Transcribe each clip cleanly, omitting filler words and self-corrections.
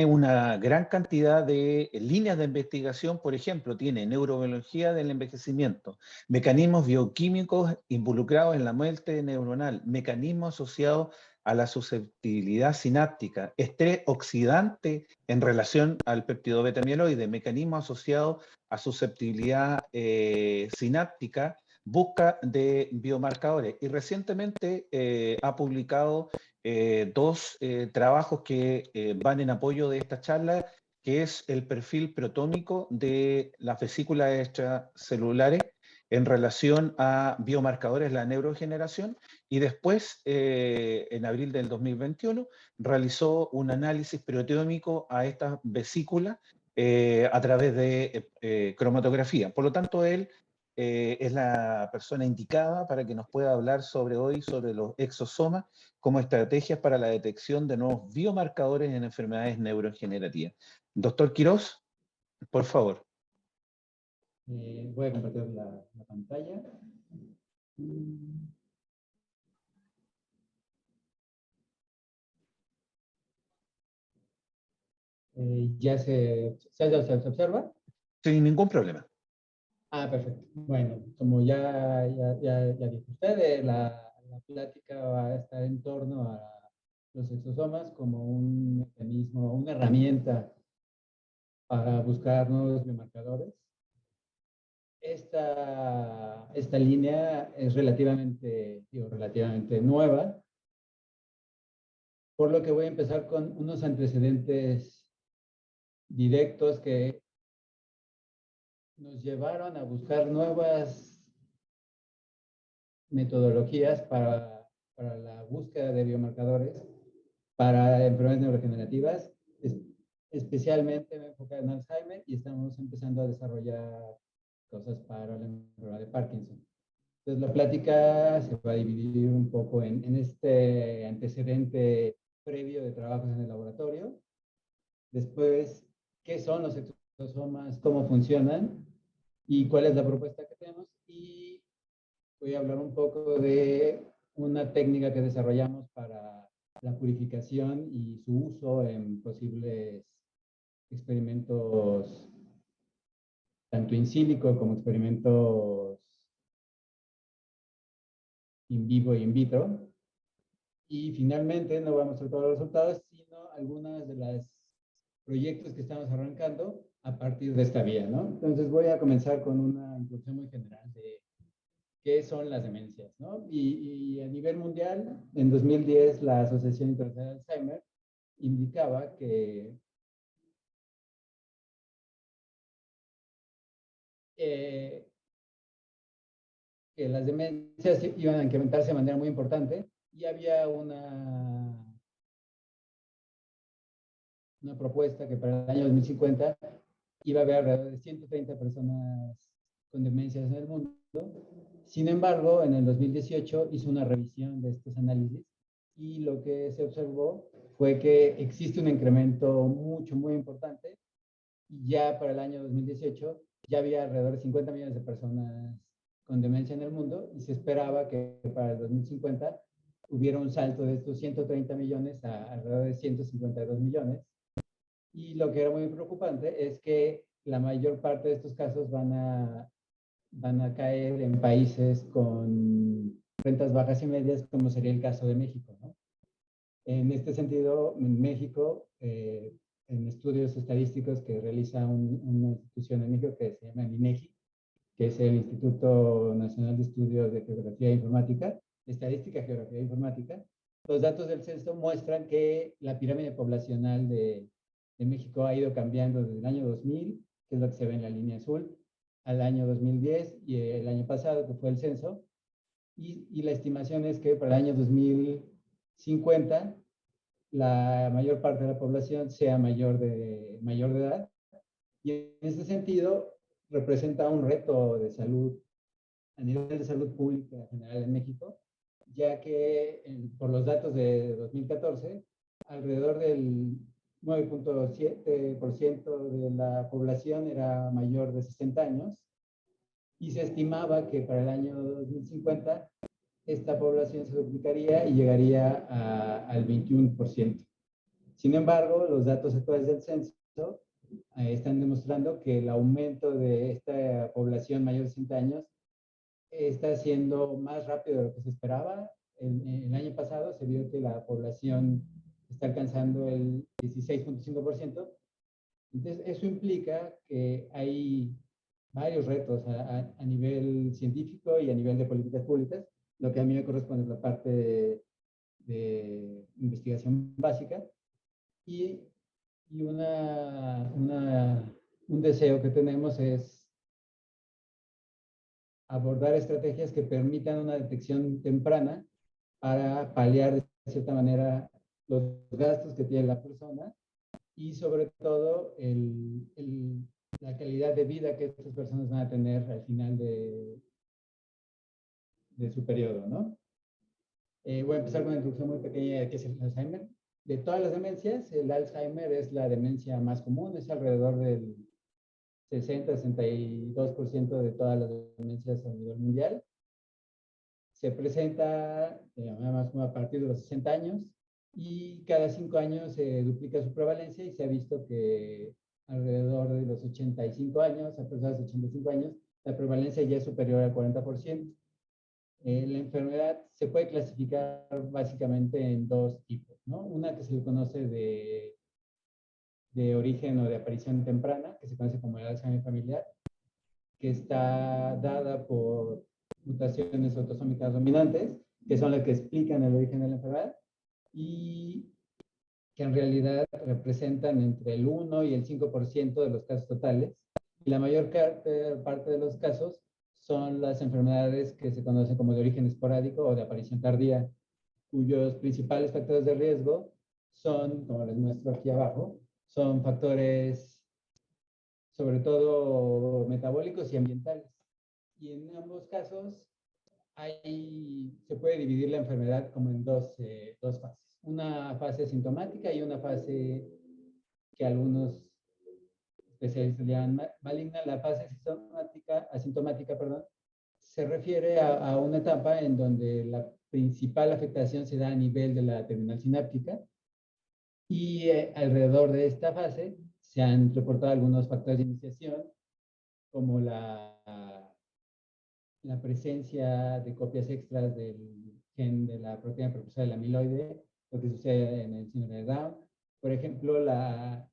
una gran cantidad de líneas de investigación. Por ejemplo, tiene neurobiología del envejecimiento, mecanismos bioquímicos involucrados en la muerte neuronal, mecanismos asociados a la susceptibilidad sináptica, estrés oxidante en relación al péptido beta amiloide, mecanismos asociados a susceptibilidad sináptica, busca de biomarcadores. Y recientemente ha publicado dos trabajos que van en apoyo de esta charla, que es el perfil protónico de las vesículas extracelulares en relación a biomarcadores de la neurodegeneración, y después, en abril del 2021, realizó un análisis proteómico a estas vesículas a través de cromatografía. Por lo tanto, él es la persona indicada para que nos pueda hablar sobre los exosomas como estrategias para la detección de nuevos biomarcadores en enfermedades neurodegenerativas. Doctor Quirós, por favor. Voy a compartir la pantalla. ¿Ya se observa? Sin ningún problema. Ah, perfecto. Bueno, como ya dijo usted, la plática va a estar en torno a los exosomas como un mecanismo, una herramienta para buscar nuevos biomarcadores. Esta línea es relativamente nueva, por lo que voy a empezar con unos antecedentes directos que nos llevaron a buscar nuevas metodologías para la búsqueda de biomarcadores para enfermedades neurodegenerativas, especialmente enfocada en Alzheimer, y estamos empezando a desarrollar cosas para la enfermedad de Parkinson. Entonces, la plática se va a dividir un poco en este antecedente previo de trabajos en el laboratorio. Después, ¿qué son los exosomas? ¿Cómo funcionan? ¿Y cuál es la propuesta que tenemos? Y voy a hablar un poco de una técnica que desarrollamos para la purificación y su uso en posibles experimentos, tanto in silico como experimentos in vivo y in vitro. Y finalmente, no vamos a mostrar todos los resultados, sino algunos de los proyectos que estamos arrancando a partir de esta vía, ¿no? Entonces voy a comenzar con una introducción muy general de qué son las demencias, ¿no? Y a nivel mundial, en 2010, la Asociación Internacional de Alzheimer indicaba que las demencias iban a incrementarse de manera muy importante, y había una propuesta que para el año 2050 iba a haber alrededor de 130 personas con demencias en el mundo. Sin embargo, en el 2018 hizo una revisión de estos análisis, y lo que se observó fue que existe un incremento muy importante, y ya para el año 2018 ya había alrededor de 50 millones de personas con demencia en el mundo, y se esperaba que para el 2050 hubiera un salto de estos 130 millones a alrededor de 152 millones. Y lo que era muy preocupante es que la mayor parte de estos casos van a caer en países con rentas bajas y medias, como sería el caso de México, ¿no? En este sentido, en México, en estudios estadísticos que realiza una institución en México que se llama el INEGI, que es el Instituto Nacional de Estudios de Geografía e Informática, Estadística, Geografía e Informática, los datos del censo muestran que la pirámide poblacional de México ha ido cambiando desde el año 2000, que es lo que se ve en la línea azul, al año 2010 y el año pasado, que fue el censo, y la estimación es que para el año 2050 la mayor parte de la población sea mayor de edad, y en ese sentido representa un reto de salud a nivel de salud pública en general en México, ya que por los datos de 2014, alrededor del 9.7% de la población era mayor de 60 años, y se estimaba que para el año 2050 esta población se duplicaría y llegaría al 21%. Sin embargo, los datos actuales del censo están demostrando que el aumento de esta población mayor de 60 años está siendo más rápido de lo que se esperaba. El año pasado se vio que la población está alcanzando el 16.5%. Entonces, eso implica que hay varios retos a nivel científico y a nivel de políticas públicas. Lo que a mí me corresponde es la parte de investigación básica y un deseo que tenemos es abordar estrategias que permitan una detección temprana para paliar de cierta manera los gastos que tiene la persona y sobre todo la calidad de vida que estas personas van a tener al final de su periodo, ¿no? Voy a empezar con una introducción muy pequeña de qué es el Alzheimer. De todas las demencias, el Alzheimer es la demencia más común, es alrededor del 60-62% de todas las demencias a nivel mundial. Se presenta más como a partir de los 60 años y cada 5 años se duplica su prevalencia y se ha visto que alrededor de los 85 años, a personas de 85 años, la prevalencia ya es superior al 40%. La enfermedad se puede clasificar básicamente en dos tipos, ¿no? Una que se le conoce de origen o de aparición temprana, que se conoce como el Alzheimer familiar, que está dada por mutaciones autosómicas dominantes, que son las que explican el origen de la enfermedad, y que en realidad representan entre el 1 y el 5% de los casos totales. Y la mayor parte de los casos son las enfermedades que se conocen como de origen esporádico o de aparición tardía, cuyos principales factores de riesgo son, como les muestro aquí abajo, son factores sobre todo metabólicos y ambientales. Y en ambos casos se puede dividir la enfermedad como en dos fases. Una fase asintomática y una fase que algunos especialistas llaman maligna. La fase asintomática, se refiere a una etapa en donde la principal afectación se da a nivel de la terminal sináptica y alrededor de esta fase se han reportado algunos factores de iniciación como la presencia de copias extras del gen de la proteína precursora del amiloide, lo que sucede en el síndrome de Down. Por ejemplo, la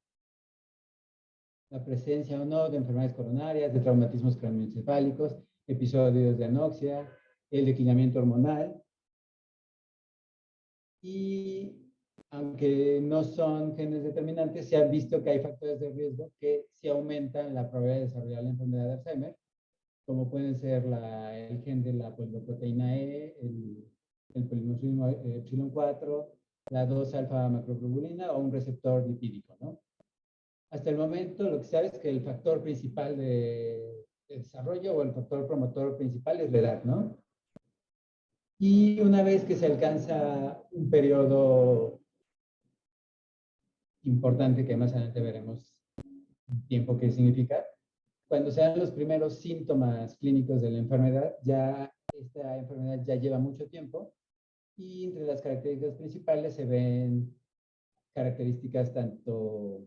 presencia o no de enfermedades coronarias, de traumatismos craneoencefálicos, episodios de anoxia, el declinamiento hormonal. Y aunque no son genes determinantes, se ha visto que hay factores de riesgo que sí aumentan la probabilidad de desarrollar la enfermedad de Alzheimer, como pueden ser el gen de la poliproteína E, el polimorfismo epsilon 4, la 2-alfa-macroglobulina o un receptor lipídico, ¿no? Hasta el momento lo que se sabe es que el factor principal de desarrollo o el factor promotor principal es la edad, ¿no? Y una vez que se alcanza un periodo importante que más adelante veremos el tiempo que significa, cuando se dan los primeros síntomas clínicos de la enfermedad, esta enfermedad ya lleva mucho tiempo y entre las características principales se ven características tanto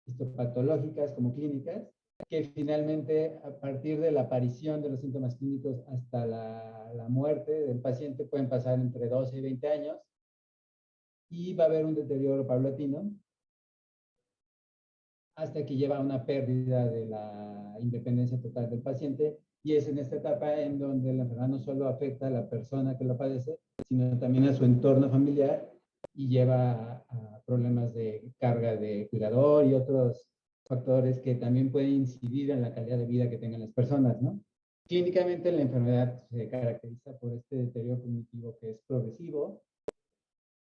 histopatológicas como clínicas, que finalmente a partir de la aparición de los síntomas clínicos hasta la muerte del paciente pueden pasar entre 12 y 20 años y va a haber un deterioro paulatino hasta que lleva a una pérdida de la independencia total del paciente, y es en esta etapa en donde la enfermedad no solo afecta a la persona que lo padece, sino también a su entorno familiar y lleva a problemas de carga de cuidador y otros factores que también pueden incidir en la calidad de vida que tengan las personas, ¿no? Clínicamente la enfermedad se caracteriza por este deterioro cognitivo que es progresivo.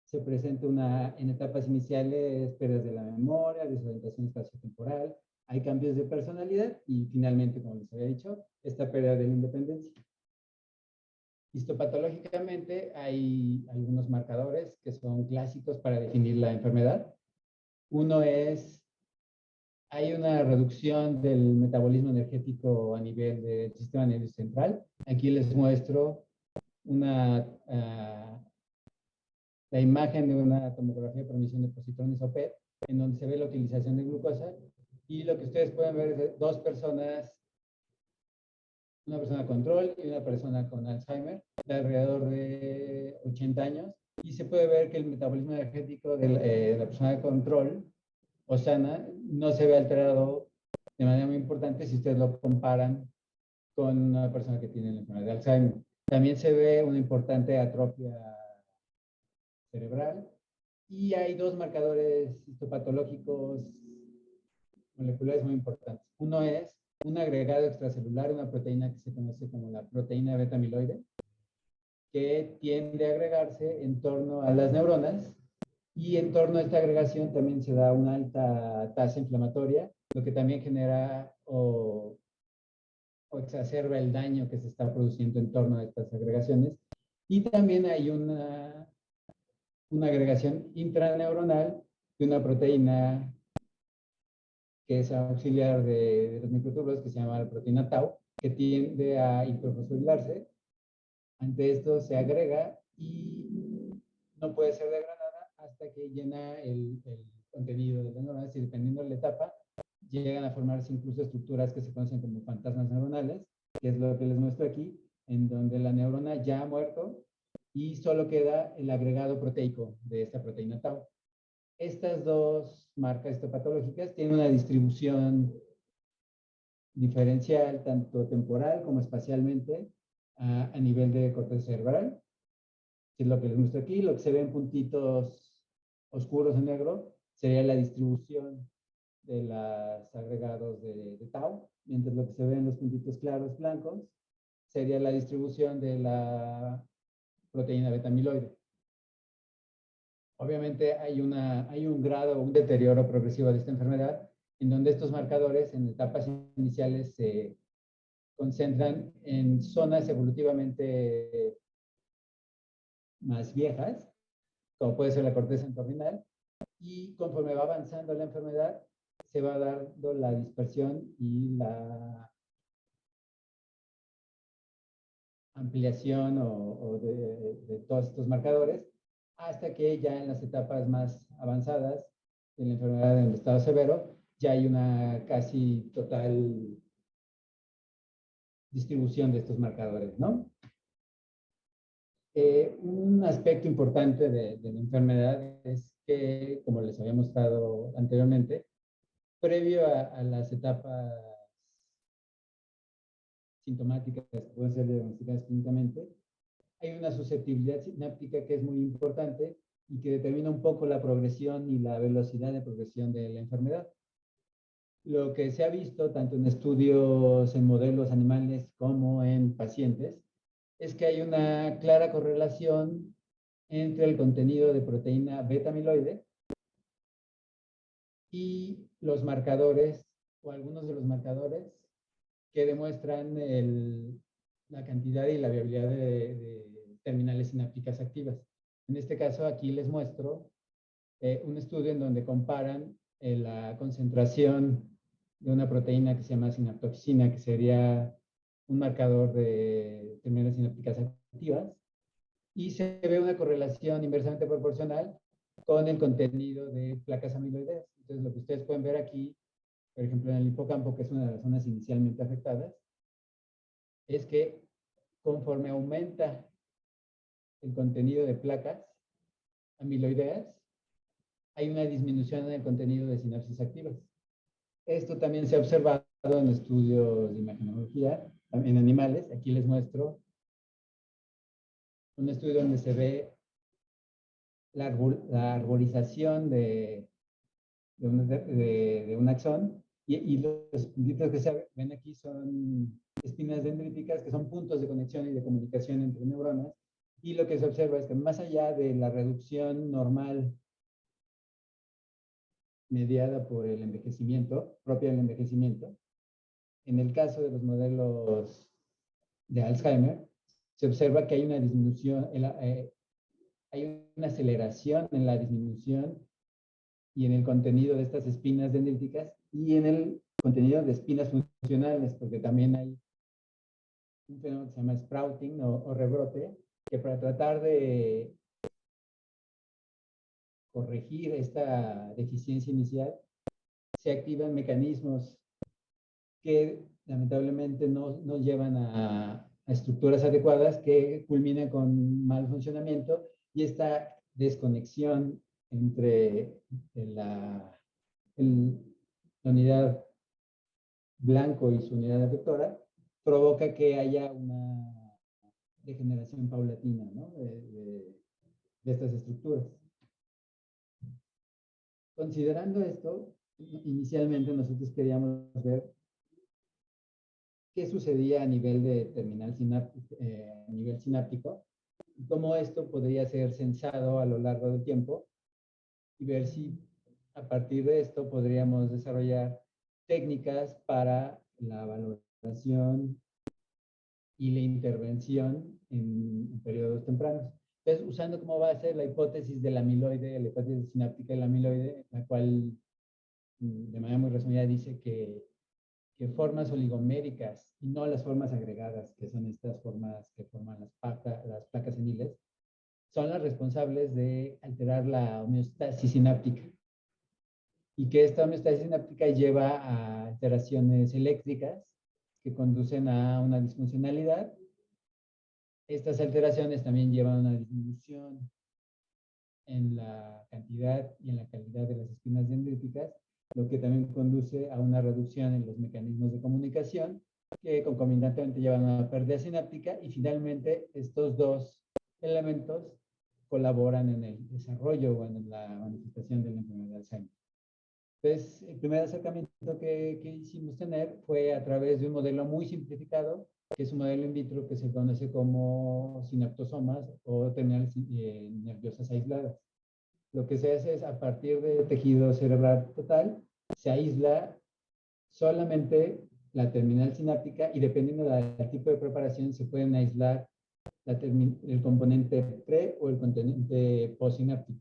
Se presenta en etapas iniciales pérdidas de la memoria, desorientación espaciotemporal, hay cambios de personalidad y finalmente, como les había dicho, esta pérdida de la independencia. Histopatológicamente hay algunos marcadores que son clásicos para definir la enfermedad. Uno es, hay una reducción del metabolismo energético a nivel del sistema nervioso central. Aquí les muestro una la imagen de una tomografía por emisión de positrones o PET, en donde se ve la utilización de glucosa. Y lo que ustedes pueden ver es dos personas, una persona control y una persona con Alzheimer, de alrededor de 80 años. Y se puede ver que el metabolismo energético de la persona de control o sana no se ve alterado de manera muy importante si ustedes lo comparan con una persona que tiene la enfermedad de Alzheimer. También se ve una importante atrofia cerebral y hay dos marcadores histopatológicos moleculares muy importantes. Uno es un agregado extracelular, una proteína que se conoce como la proteína beta amiloide, que tiende a agregarse en torno a las neuronas y en torno a esta agregación también se da una alta tasa inflamatoria, lo que también genera o exacerba el daño que se está produciendo en torno a estas agregaciones. Y también hay una agregación intraneuronal de una proteína que es auxiliar de los microtúbulos, que se llama la proteína tau, que tiende a hiperfosforilarse. Ante esto se agrega y no puede ser degradada hasta que llena el contenido de las neuronas y dependiendo de la etapa, llegan a formarse incluso estructuras que se conocen como fantasmas neuronales, que es lo que les muestro aquí, en donde la neurona ya ha muerto y solo queda el agregado proteico de esta proteína tau. Estas dos marcas histopatológicas tienen una distribución diferencial, tanto temporal como espacialmente, a nivel de corteza cerebral, que es lo que les muestro aquí. Lo que se ve en puntitos oscuros en negro sería la distribución de los agregados de tau, mientras lo que se ve en los puntitos claros blancos sería la distribución de la proteína beta amiloide. Obviamente hay un grado, un deterioro progresivo de esta enfermedad, en donde estos marcadores en etapas iniciales se concentran en zonas evolutivamente más viejas, como puede ser la corteza entorrinal, y conforme va avanzando la enfermedad, se va dando la dispersión y la ampliación de todos estos marcadores, hasta que ya en las etapas más avanzadas de la enfermedad en el estado severo, ya hay una casi total distribución de estos marcadores, ¿no? Un aspecto importante de la enfermedad es que, como les había mostrado anteriormente, previo a las etapas sintomáticas que pueden ser diagnosticadas clínicamente, hay una susceptibilidad sináptica que es muy importante y que determina un poco la progresión y la velocidad de progresión de la enfermedad. Lo que se ha visto tanto en estudios en modelos animales como en pacientes es que hay una clara correlación entre el contenido de proteína beta amiloide y los marcadores o algunos de los marcadores que demuestran la cantidad y la viabilidad de terminales sinápticas activas. En este caso, aquí les muestro un estudio en donde comparan la concentración de una proteína que se llama sinaptoxina, que sería un marcador de terminales sinápticas activas, y se ve una correlación inversamente proporcional con el contenido de placas amiloideas. Entonces, lo que ustedes pueden ver aquí, por ejemplo, en el hipocampo, que es una de las zonas inicialmente afectadas, es que conforme aumenta el contenido de placas amiloideas, hay una disminución en el contenido de sinapsis activas. Esto también se ha observado en estudios de imagenología en animales. Aquí les muestro un estudio donde se ve la arborización de un axón y los puntitos que se ven aquí son espinas dendríticas, que son puntos de conexión y de comunicación entre neuronas. Y lo que se observa es que más allá de la reducción normal mediada por el envejecimiento, propia del envejecimiento, en el caso de los modelos de Alzheimer, se observa que hay una disminución, hay una aceleración en la disminución y en el contenido de estas espinas dendríticas y en el contenido de espinas funcionales, porque también hay un fenómeno que se llama sprouting o rebrote, que para tratar de corregir esta deficiencia inicial, se activan mecanismos que lamentablemente no llevan a estructuras adecuadas que culminan con mal funcionamiento, y esta desconexión entre la unidad blanco y su unidad efectora provoca que haya una degeneración paulatina, ¿no? de estas estructuras. Considerando esto, inicialmente nosotros queríamos ver qué sucedía a nivel de terminal sináptico, y cómo esto podría ser censado a lo largo del tiempo, y ver si a partir de esto podríamos desarrollar técnicas para la valoración y la intervención en periodos tempranos. Entonces, usando como base la hipótesis del amiloide, la hipótesis sináptica del amiloide, la cual de manera muy resumida dice que formas oligoméricas y no las formas agregadas, que son estas formas que forman las placas seniles, son las responsables de alterar la homeostasis sináptica, y que esta homeostasis sináptica lleva a alteraciones eléctricas que conducen a una disfuncionalidad. Estas alteraciones también llevan a una disminución en la cantidad y en la calidad de las espinas dendríticas, lo que también conduce a una reducción en los mecanismos de comunicación, que concomitantemente llevan a una pérdida sináptica, y finalmente estos dos elementos colaboran en el desarrollo o en la manifestación de la enfermedad de Alzheimer. Entonces, el primer acercamiento que hicimos tener fue a través de un modelo muy simplificado, que es un modelo in vitro que se conoce como sinaptosomas o terminales nerviosas aisladas. Lo que se hace es, a partir de tejido cerebral total, se aísla solamente la terminal sináptica, y dependiendo del tipo de preparación se pueden aislar el componente pre o el componente postsináptico.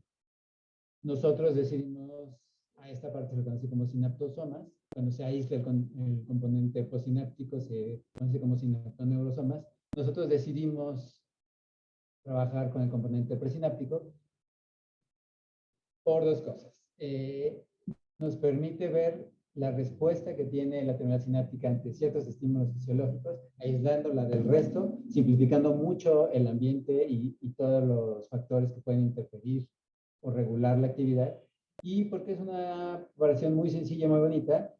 Nosotros decidimos, a esta parte se lo conoce como sinaptosomas. Cuando se aísla el componente postsináptico se conoce como sinaptoneurosomas. Nosotros decidimos trabajar con el componente presináptico por dos cosas. Nos permite ver la respuesta que tiene la terminal sináptica ante ciertos estímulos fisiológicos, aislándola del resto, simplificando mucho el ambiente y todos los factores que pueden interferir o regular la actividad, y porque es una preparación muy sencilla, muy bonita,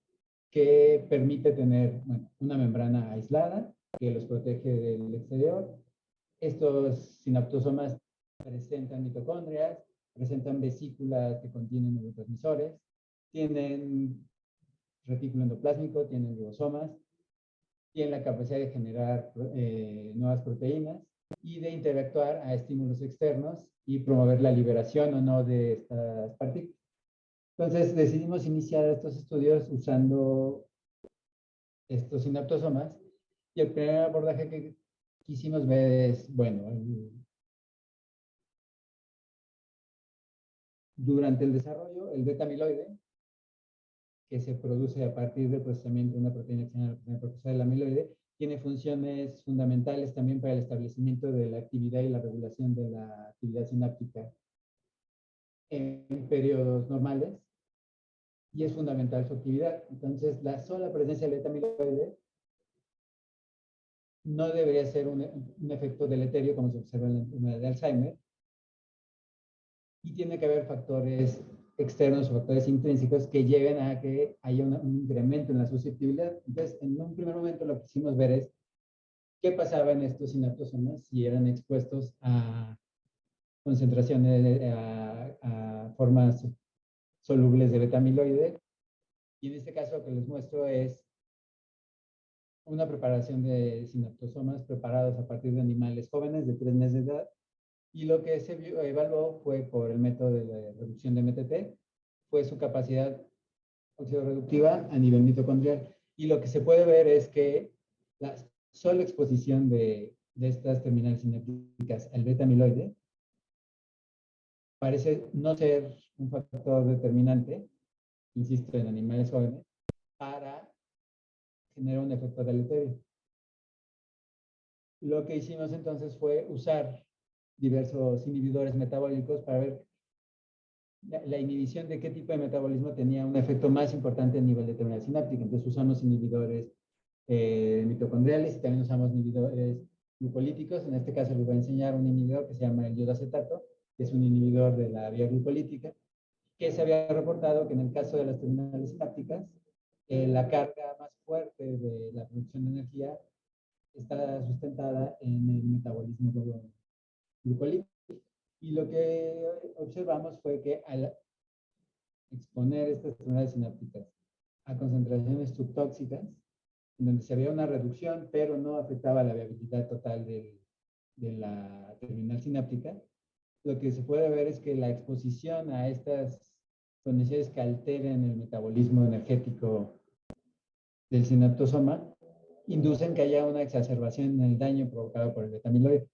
que permite tener, bueno, una membrana aislada que los protege del exterior. Estos sinaptosomas presentan mitocondrias, presentan vesículas que contienen neurotransmisores, tienen retículo endoplásmico, tienen ribosomas, tienen la capacidad de generar nuevas proteínas y de interactuar a estímulos externos y promover la liberación o no de estas partículas. Entonces decidimos iniciar estos estudios usando estos sinaptosomas, y el primer abordaje que quisimos ver es, bueno, durante el desarrollo, el beta-amiloide, que se produce a partir del procesamiento de una proteína que se llama la proteína precursora del amiloide, tiene funciones fundamentales también para el establecimiento de la actividad y la regulación de la actividad sináptica en periodos normales, y es fundamental su actividad. Entonces, la sola presencia del beta-amiloide no debería ser un efecto deleterio como se observa en la enfermedad de Alzheimer, y tiene que haber factores externos o factores intrínsecos que lleven a que haya un incremento en la susceptibilidad. Entonces, en un primer momento lo que quisimos ver es qué pasaba en estos sinaptosomas si eran expuestos a concentraciones, a formas solubles de beta-amiloide. Y en este caso lo que les muestro es una preparación de sinaptosomas preparados a partir de animales jóvenes de 3 meses de edad. Y lo que se evaluó fue, por el método de reducción de MTT, fue su capacidad oxidorreductiva a nivel mitocondrial. Y lo que se puede ver es que la sola exposición de estas terminales sinápticas al beta-amiloide parece no ser un factor determinante, insisto, en animales jóvenes, para generar un efecto deleterio. Lo que hicimos entonces fue usar diversos inhibidores metabólicos para ver la inhibición de qué tipo de metabolismo tenía un efecto más importante a nivel de terminal sináptica. Entonces usamos inhibidores mitocondriales y también usamos inhibidores glucolíticos. En este caso les voy a enseñar un inhibidor que se llama el iodoacetato, que es un inhibidor de la vía glucolítica, que se había reportado que en el caso de las terminales sinápticas, la carga más fuerte de la producción de energía está sustentada en el metabolismo glucolítico. Y lo que observamos fue que al exponer estas terminales sinápticas a concentraciones subtóxicas, en donde se había una reducción, pero no afectaba la viabilidad total de la terminal sináptica, lo que se puede ver es que la exposición a estas condiciones que alteren el metabolismo energético del sinaptosoma inducen que haya una exacerbación en el daño provocado por el beta-amiloide.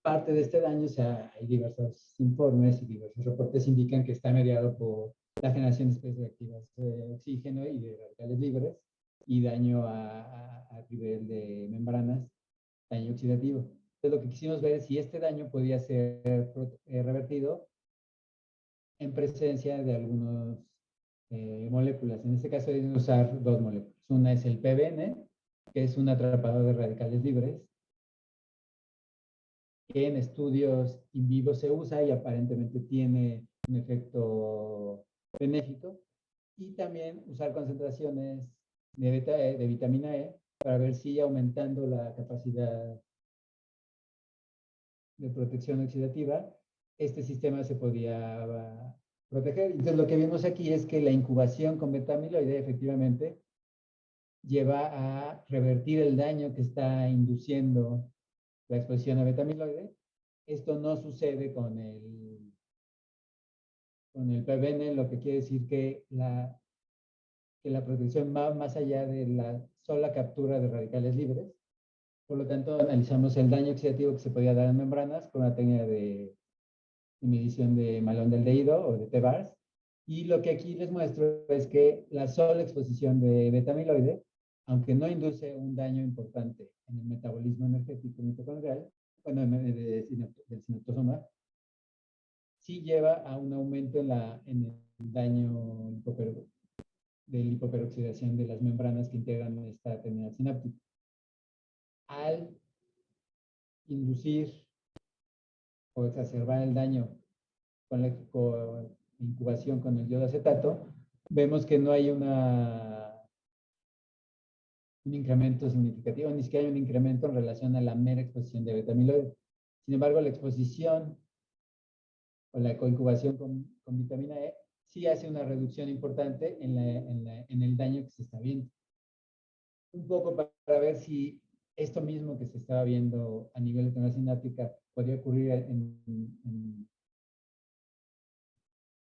Parte de este daño, o sea, hay diversos informes y diversos reportes indican que está mediado por la generación de especies activas de oxígeno y de radicales libres y daño a nivel de membranas, daño oxidativo. Entonces, lo que quisimos ver es si este daño podía ser revertido en presencia de algunas moléculas. En este caso, deben usar dos moléculas. Una es el PBN, que es un atrapador de radicales libres, que en estudios in vivo se usa y aparentemente tiene un efecto benéfico. Y también usar concentraciones de vitamina E para ver si aumentando la capacidad de protección oxidativa, este sistema se podía proteger. Entonces, lo que vimos aquí es que la incubación con beta-amiloide efectivamente lleva a revertir el daño que está induciendo la exposición a beta-amiloide. Esto no sucede con el PBN, lo que quiere decir que la protección va más allá de la sola captura de radicales libres. Por lo tanto, analizamos el daño oxidativo que se podía dar en membranas con una técnica de medición de malón del Deído o de T-bars. Y lo que aquí les muestro es que la sola exposición de beta-amiloide, aunque no induce un daño importante en el metabolismo energético mitocondrial, bueno, del sinaptosoma, sí lleva a un aumento en el daño de lipoperoxidación de las membranas que integran esta terminal sináptica. Al inducir o exacerbar el daño con la incubación con el iodoacetato, vemos que no hay un incremento significativo, ni siquiera hay un incremento en relación a la mera exposición de beta-amiloide. Sin embargo, la exposición o la coincubación con vitamina E sí hace una reducción importante en el daño que se está viendo. Un poco para ver si esto mismo que se estaba viendo a nivel de terminal sináptica podría ocurrir en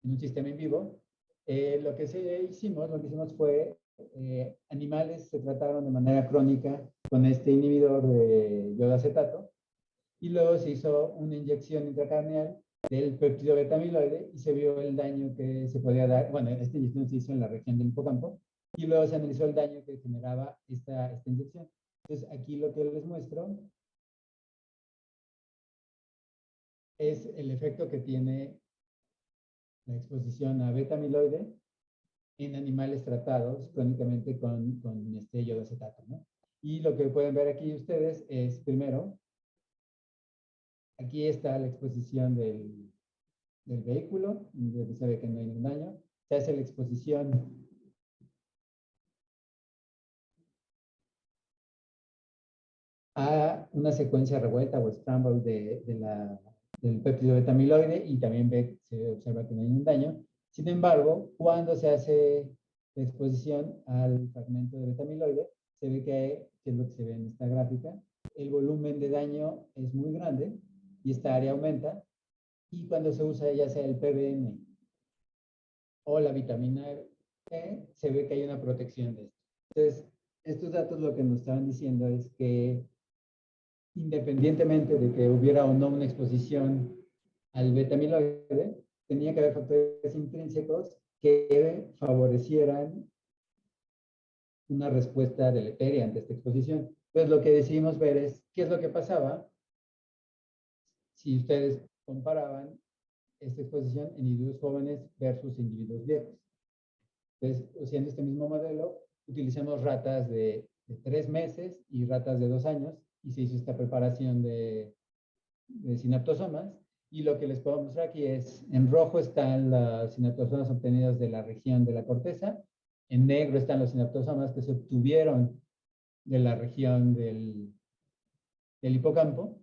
un sistema en vivo. Lo que hicimos fue, animales se trataron de manera crónica con este inhibidor de iodoacetato y luego se hizo una inyección intracraneal del péptido beta-amiloide y se vio el daño que se podía dar. Bueno, esta inyección se hizo en la región del hipocampo y luego se analizó el daño que generaba esta inyección. Entonces, aquí lo que les muestro es el efecto que tiene la exposición a beta-amiloide en animales tratados crónicamente con este iodoacetato, ¿no? Y lo que pueden ver aquí ustedes es, primero, aquí está la exposición del vehículo, donde se ve que no hay ningún daño. Se hace la exposición a una secuencia revuelta o scramble del péptido beta-amiloide y también se observa que no hay ningún daño. Sin embargo, cuando se hace la exposición al fragmento de beta-amiloide, se ve que es lo que se ve en esta gráfica, el volumen de daño es muy grande y esta área aumenta, y cuando se usa ya sea el PBN o la vitamina E, se ve que hay una protección de esto. Entonces, estos datos lo que nos estaban diciendo es que independientemente de que hubiera o no una exposición al beta-amiloide, tenía que haber factores intrínsecos que favorecieran una respuesta deleteria ante esta exposición. Entonces, lo que decidimos ver es qué es lo que pasaba si ustedes comparaban esta exposición en individuos jóvenes versus individuos viejos. Entonces, usando este mismo modelo, utilizamos ratas de 3 meses y ratas de 2 años, y se hizo esta preparación de sinaptosomas. Y lo que les puedo mostrar aquí es, en rojo están las sinaptosomas obtenidas de la región de la corteza, en negro están los sinaptosomas que se obtuvieron de la región del hipocampo.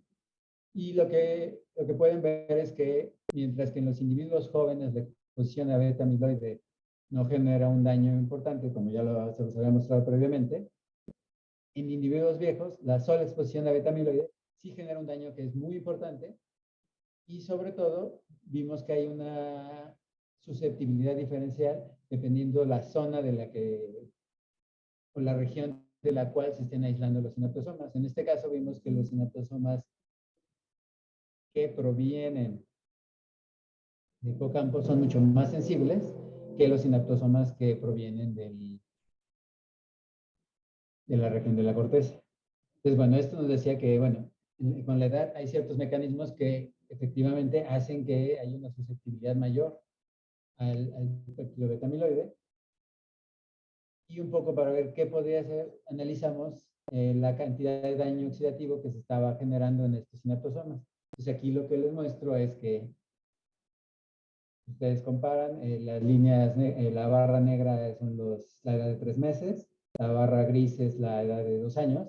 Y lo que pueden ver es que, mientras que en los individuos jóvenes la exposición a beta amiloide no genera un daño importante, como ya se los había mostrado previamente, en individuos viejos, la sola exposición a beta amiloide sí genera un daño que es muy importante, y sobre todo vimos que hay una susceptibilidad diferencial dependiendo la zona de la que, o la región de la cual se estén aislando los sinaptosomas. En este caso vimos que los sinaptosomas que provienen del hipocampo son mucho más sensibles que los sinaptosomas que provienen de la región de la corteza. Entonces, bueno, esto nos decía que, bueno, con la edad hay ciertos mecanismos que efectivamente hacen que haya una susceptibilidad mayor al péptido beta amiloide. Y un poco para ver qué podría ser, analizamos la cantidad de daño oxidativo que se estaba generando en estos sinaptosomas. Entonces, aquí lo que les muestro es que ustedes comparan las líneas, la barra negra son la edad de 3 meses, la barra gris es la edad de 2 años,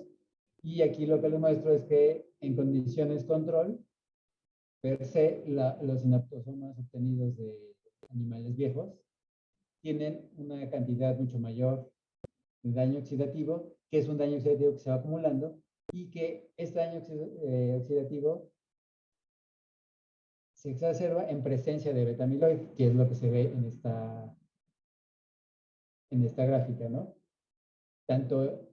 y aquí lo que les muestro es que en condiciones control, per se, los sinaptosomas obtenidos de animales viejos tienen una cantidad mucho mayor de daño oxidativo, que es un daño oxidativo que se va acumulando, y que este daño oxidativo se exacerba en presencia de beta amiloide, que es lo que se ve en esta gráfica, ¿no? Tanto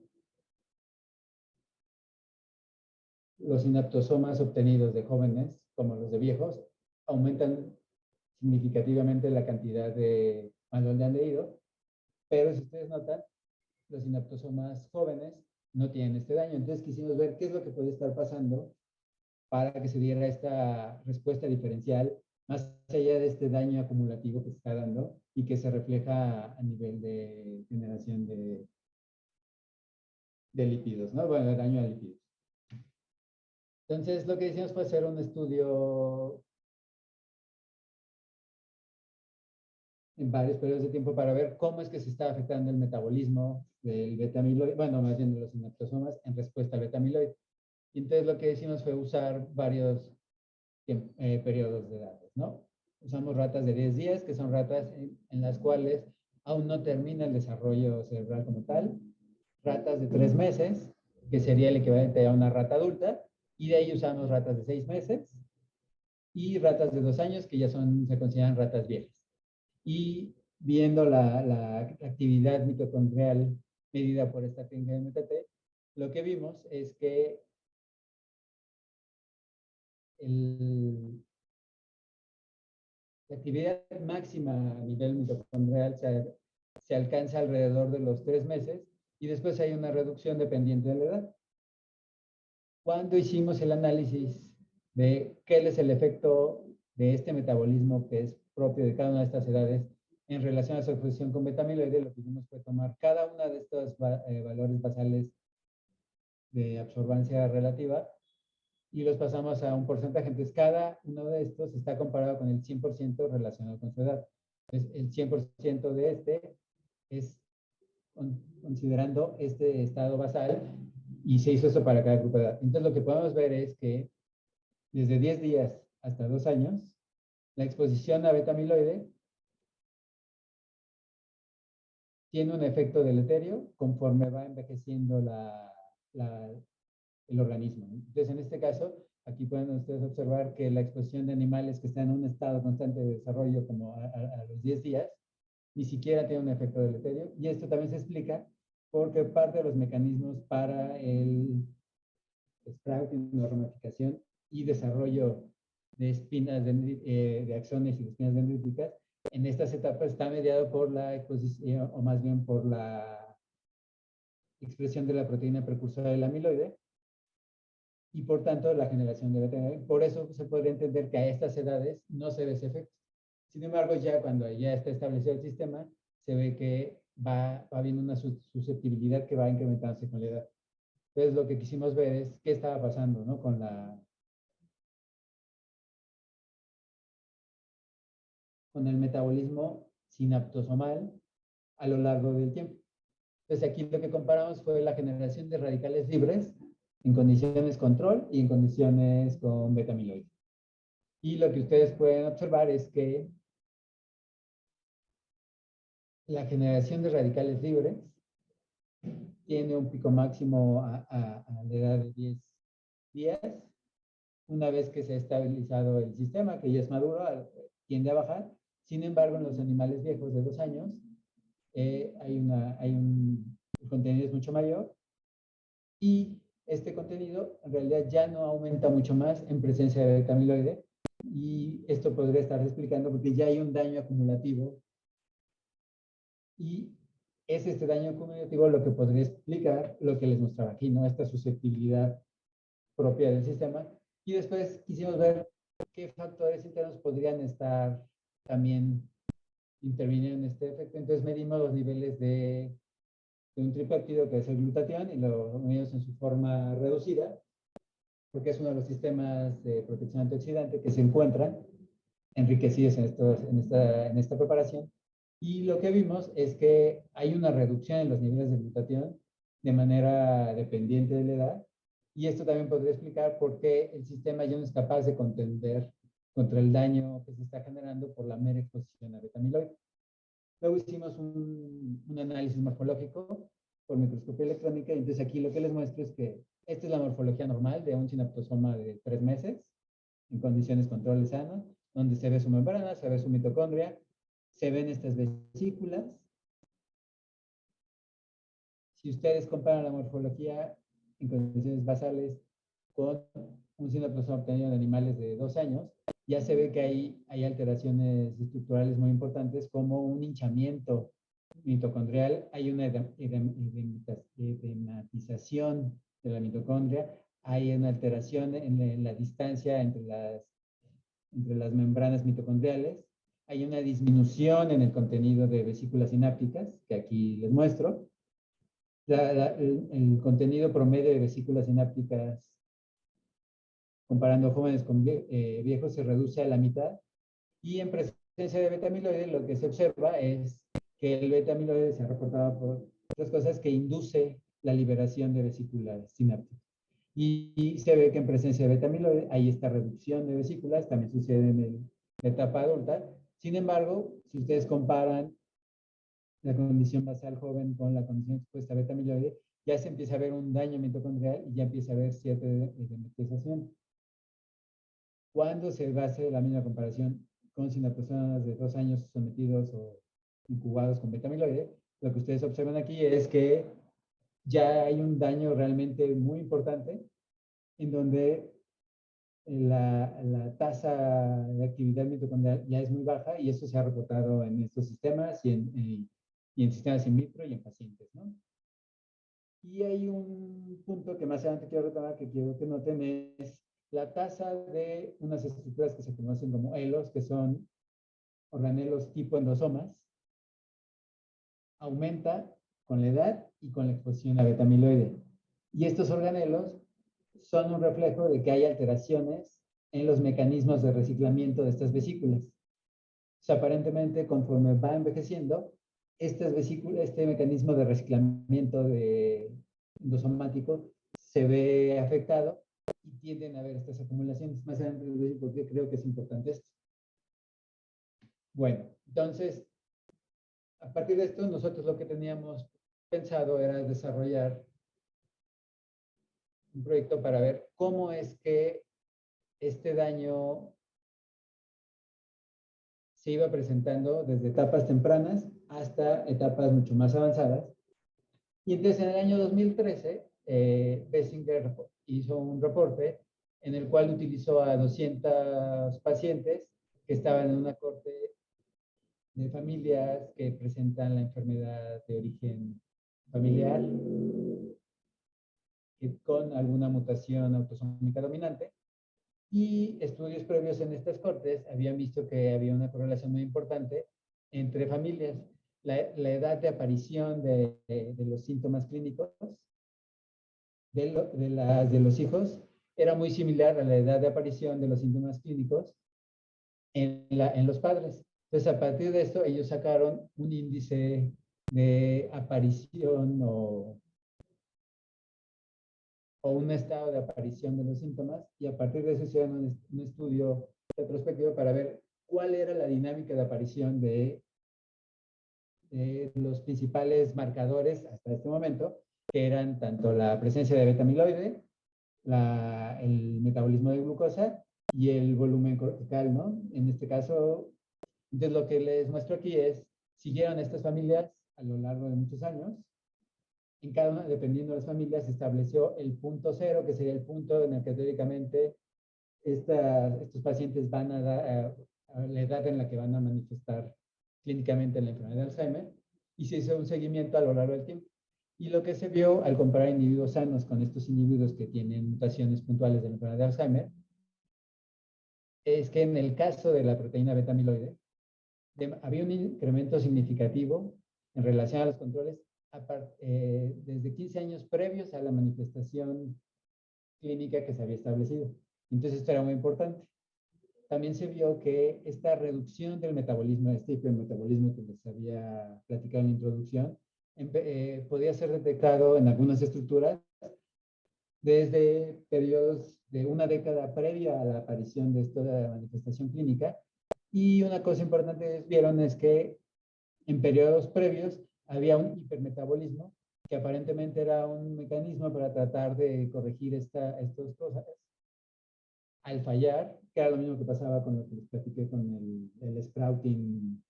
los sinaptosomas obtenidos de jóvenes como los de viejos aumentan significativamente la cantidad de malón de andehído, pero si ustedes notan, los sinaptosomas jóvenes no tienen este daño. Entonces quisimos ver qué es lo que puede estar pasando para que se diera esta respuesta diferencial más allá de este daño acumulativo que se está dando y que se refleja a nivel de generación de lípidos, ¿no? Bueno, de daño a lípidos. Entonces, lo que hicimos fue hacer un estudio en varios periodos de tiempo para ver cómo es que se está afectando el metabolismo del beta amiloide, bueno, más bien de los sinaptosomas en respuesta al beta amiloide. Y entonces lo que hicimos fue usar varios periodos de datos, ¿no? Usamos ratas de 10 días, que son ratas en las cuales aún no termina el desarrollo cerebral como tal, ratas de 3 meses, que sería el equivalente a una rata adulta, y de ahí usamos ratas de 6 meses, y ratas de 2 años, que ya se consideran ratas viejas. Y viendo la actividad mitocondrial medida por esta técnica de MTT, lo que vimos es que la actividad máxima a nivel mitocondrial se alcanza alrededor de los 3 meses y después hay una reducción dependiente de la edad. Cuando hicimos el análisis de qué es el efecto de este metabolismo que es propio de cada una de estas edades en relación a su exposición con beta amiloide, lo que hicimos fue tomar cada una de estos valores basales de absorbancia relativa y los pasamos a un porcentaje. Entonces, cada uno de estos está comparado con el 100% relacionado con su edad. Entonces, el 100% de este es considerando este estado basal y se hizo eso para cada grupo de edad. Entonces, lo que podemos ver es que desde 10 días hasta 2 años, la exposición a beta amiloide tiene un efecto deleterio conforme va envejeciendo el organismo. Entonces, en este caso, aquí pueden ustedes observar que la exposición de animales que están en un estado constante de desarrollo como a los 10 días, ni siquiera tiene un efecto deleterio. Y esto también se explica porque parte de los mecanismos para el sprouting, la ramificación y desarrollo de espinas de axones y de espinas dendríticas en estas etapas está mediado por la exposición, o más bien por la expresión de la proteína precursora del amiloide, y por tanto la generación de beta-amiloide. Por eso se podría entender que a estas edades no se ve ese efecto. Sin embargo, ya cuando ya está establecido el sistema, se ve que va habiendo una susceptibilidad que va incrementándose con la edad. Entonces, lo que quisimos ver es qué estaba pasando, ¿no? Con el metabolismo sinaptosomal a lo largo del tiempo. Entonces, aquí lo que comparamos fue la generación de radicales libres en condiciones control y en condiciones con beta-amiloide. Y lo que ustedes pueden observar es que la generación de radicales libres tiene un pico máximo a la edad de 10 días. Una vez que se ha estabilizado el sistema, que ya es maduro, tiende a bajar. Sin embargo, en los animales viejos de 2 años, el contenido es mucho mayor y este contenido en realidad ya no aumenta mucho más en presencia de beta-amiloide, y esto podría estar explicando porque ya hay un daño acumulativo, y es este daño acumulativo lo que podría explicar lo que les mostraba aquí, ¿no? Esta susceptibilidad propia del sistema. Y después quisimos ver qué factores internos podrían estar también interviniendo en este efecto. Entonces medimos los niveles de un tripéptido que es el glutatión y lo medimos en su forma reducida, porque es uno de los sistemas de protección antioxidante que se encuentran enriquecidos en esta preparación. Y lo que vimos es que hay una reducción en los niveles de glutatión de manera dependiente de la edad, y esto también podría explicar por qué el sistema ya no es capaz de contender contra el daño que se está generando por la mera exposición a beta-amiloide. Luego hicimos un análisis morfológico por microscopía electrónica, y entonces aquí lo que les muestro es que esta es la morfología normal de un sinaptosoma de 3 meses en condiciones control sano, donde se ve su membrana, se ve su mitocondria, se ven estas vesículas. Si ustedes comparan la morfología en condiciones basales con un sinaptosoma obtenido en animales de 2 años, ya se ve que hay alteraciones estructurales muy importantes, como un hinchamiento mitocondrial, hay una edematización de la mitocondria, hay una alteración en la distancia entre las membranas mitocondriales, hay una disminución en el contenido de vesículas sinápticas, que aquí les muestro. El contenido promedio de vesículas sinápticas comparando jóvenes con viejos se reduce a la mitad, y en presencia de beta-amiloide lo que se observa es que el beta-amiloide se ha reportado por otras cosas que induce la liberación de vesículas sinápticas. Y se ve que en presencia de beta-amiloide hay esta reducción de vesículas, también sucede en la etapa adulta. Sin embargo, si ustedes comparan la condición basal joven con la condición expuesta a beta-amiloide, ya se empieza a ver un daño mitocondrial y ya empieza a haber cierta edematización. Cuando se hace la misma comparación con sinaptosomas de 2 años sometidos o incubados con beta-amiloide, lo que ustedes observan aquí es que ya hay un daño realmente muy importante, en donde la tasa de actividad mitocondrial ya es muy baja, y eso se ha reportado en estos sistemas y en sistemas in vitro y en pacientes, ¿no? Y hay un punto que más adelante quiero retomar, que quiero que noten, es la tasa de unas estructuras que se conocen como ELOs, que son organelos tipo endosomas, aumenta con la edad y con la exposición a beta-amiloide. Y estos organelos son un reflejo de que hay alteraciones en los mecanismos de reciclamiento de estas vesículas. O sea, aparentemente, conforme va envejeciendo, estas vesículas, este mecanismo de reciclamiento endosomático se ve afectado, y tienden a haber estas acumulaciones. Más adelante les voy a decir por qué creo que es importante esto. Bueno, entonces, a partir de esto, nosotros lo que teníamos pensado era desarrollar un proyecto para ver cómo es que este daño se iba presentando desde etapas tempranas hasta etapas mucho más avanzadas. Y entonces en el año 2013, Bessinger hizo un reporte en el cual utilizó a 200 pacientes que estaban en una corte de familias que presentan la enfermedad de origen familiar. con alguna mutación autosómica dominante. Y estudios previos en estas cortes habían visto que había una correlación muy importante entre familias. La edad de aparición de los síntomas clínicos de los hijos era muy similar a la edad de aparición de los síntomas clínicos en los padres. Entonces, a partir de esto, ellos sacaron un índice de aparición o un estado de aparición de los síntomas, y a partir de eso hicieron un estudio retrospectivo para ver cuál era la dinámica de aparición de los principales marcadores hasta este momento, que eran tanto la presencia de beta-amiloide, el metabolismo de glucosa y el volumen cortical, ¿no? En este caso, entonces lo que les muestro aquí es, siguieron estas familias a lo largo de muchos años. En cada una, dependiendo de las familias, se estableció el punto cero, que sería el punto en el que teóricamente estos pacientes van a dar a la edad en la que van a manifestar clínicamente la enfermedad de Alzheimer, y se hizo un seguimiento a lo largo del tiempo. Y lo que se vio al comparar individuos sanos con estos individuos que tienen mutaciones puntuales de la enfermedad de Alzheimer, es que en el caso de la proteína beta-amiloide, había un incremento significativo en relación a los controles desde 15 años previos a la manifestación clínica que se había establecido. Entonces, esto era muy importante. También se vio que esta reducción del metabolismo, este hipermetabolismo que les había platicado en la introducción, podía ser detectado en algunas estructuras desde periodos de una década previa a la aparición de esta manifestación clínica. Y una cosa importante que vieron es que en periodos previos había un hipermetabolismo que aparentemente era un mecanismo para tratar de corregir estas cosas. Al fallar, que era lo mismo que pasaba con lo que les platiqué con el sprouting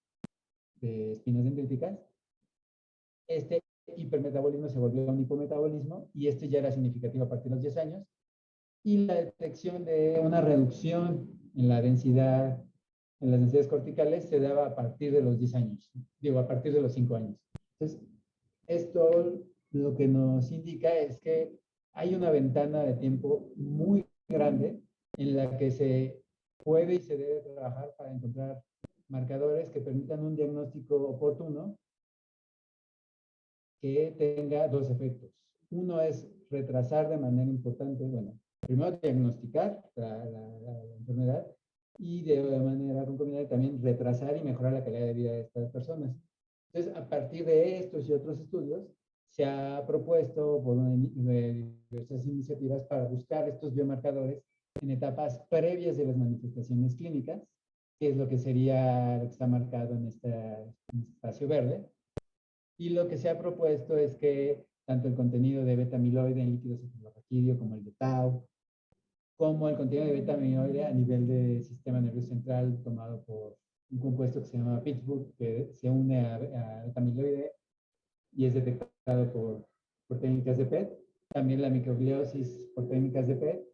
de espinas dendríticas, este hipermetabolismo se volvió un hipometabolismo, y este ya era significativo a partir de los 10 años, y la detección de una reducción en la densidad, en las densidades corticales, se daba a partir de los 10 años, digo, a partir de los 5 años. Entonces, esto lo que nos indica es que hay una ventana de tiempo muy grande en la que se puede y se debe trabajar para encontrar marcadores que permitan un diagnóstico oportuno que tenga dos efectos. Uno es retrasar de manera importante, bueno, primero diagnosticar la enfermedad, y de manera concomitante también retrasar y mejorar la calidad de vida de estas personas. Entonces, a partir de estos y otros estudios, se ha propuesto por diversas iniciativas para buscar estos biomarcadores en etapas previas de las manifestaciones clínicas, que es lo que sería lo que está marcado en este espacio verde. Y lo que se ha propuesto es que tanto el contenido de beta-amiloide en líquido cefalorraquídeo como el de tau, como el contenido de beta-amiloide a nivel del sistema nervioso central tomado por un compuesto que se llama Pittsburgh, que se une a beta-amiloide y es detectado por técnicas de PET, también la microgliosis por técnicas de PET,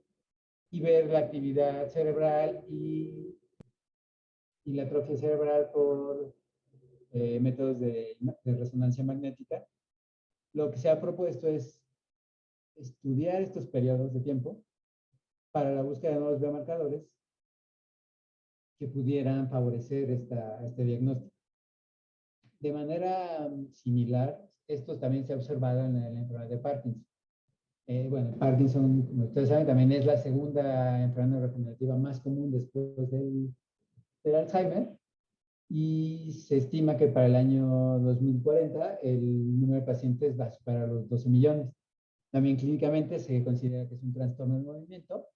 y ver la actividad cerebral y la atrofia cerebral por métodos de resonancia magnética. Lo que se ha propuesto es estudiar estos periodos de tiempo para la búsqueda de nuevos biomarcadores que pudieran favorecer este diagnóstico. De manera similar, esto también se ha observado en la enfermedad de Parkinson. Bueno, Parkinson, como ustedes saben, también es la segunda enfermedad neurodegenerativa más común después del Alzheimer, y se estima que para el año 2040 el número de pacientes va a superar los 12 millones. También clínicamente se considera que es un trastorno del movimiento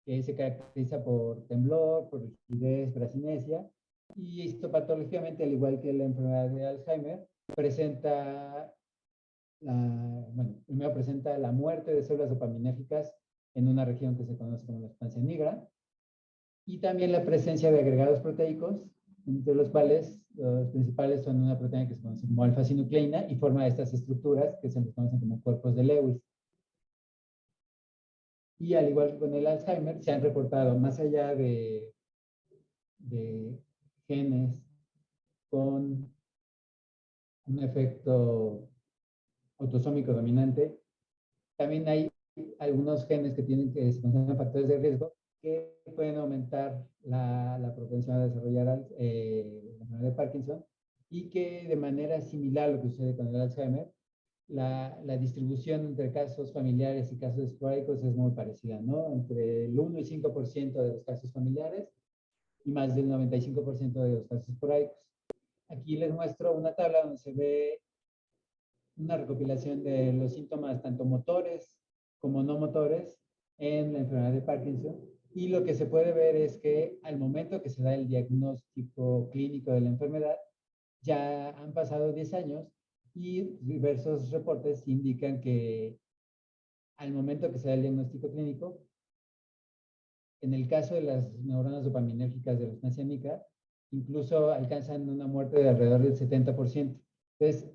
que se caracteriza por temblor, por rigidez, brasinesia, y histopatológicamente, al igual que la enfermedad de Alzheimer, primero presenta la muerte de células dopaminérgicas en una región que se conoce como la sustancia negra, y también la presencia de agregados proteicos, entre los cuales los principales son una proteína que se conoce como alfa-sinucleína y forma estas estructuras que se les conocen como cuerpos de Lewis. Y al igual que con el Alzheimer, se han reportado más allá de genes con un efecto autosómico dominante, También hay algunos genes que se consideran factores de riesgo que pueden aumentar la propensión a desarrollar la enfermedad de Parkinson, y que de manera similar a lo que sucede con el Alzheimer, la distribución entre casos familiares y casos esporádicos es muy parecida, ¿no? Entre el 1 y 5% de los casos familiares y más del 95% de los casos esporádicos. Aquí les muestro una tabla donde se ve una recopilación de los síntomas tanto motores como no motores en la enfermedad de Parkinson. Y lo que se puede ver es que al momento que se da el diagnóstico clínico de la enfermedad, ya han pasado 10 años y diversos reportes indican que al momento que se da el diagnóstico clínico, en el caso de las neuronas dopaminérgicas de resonancia magnética, incluso alcanzan una muerte de alrededor del 70%. Entonces,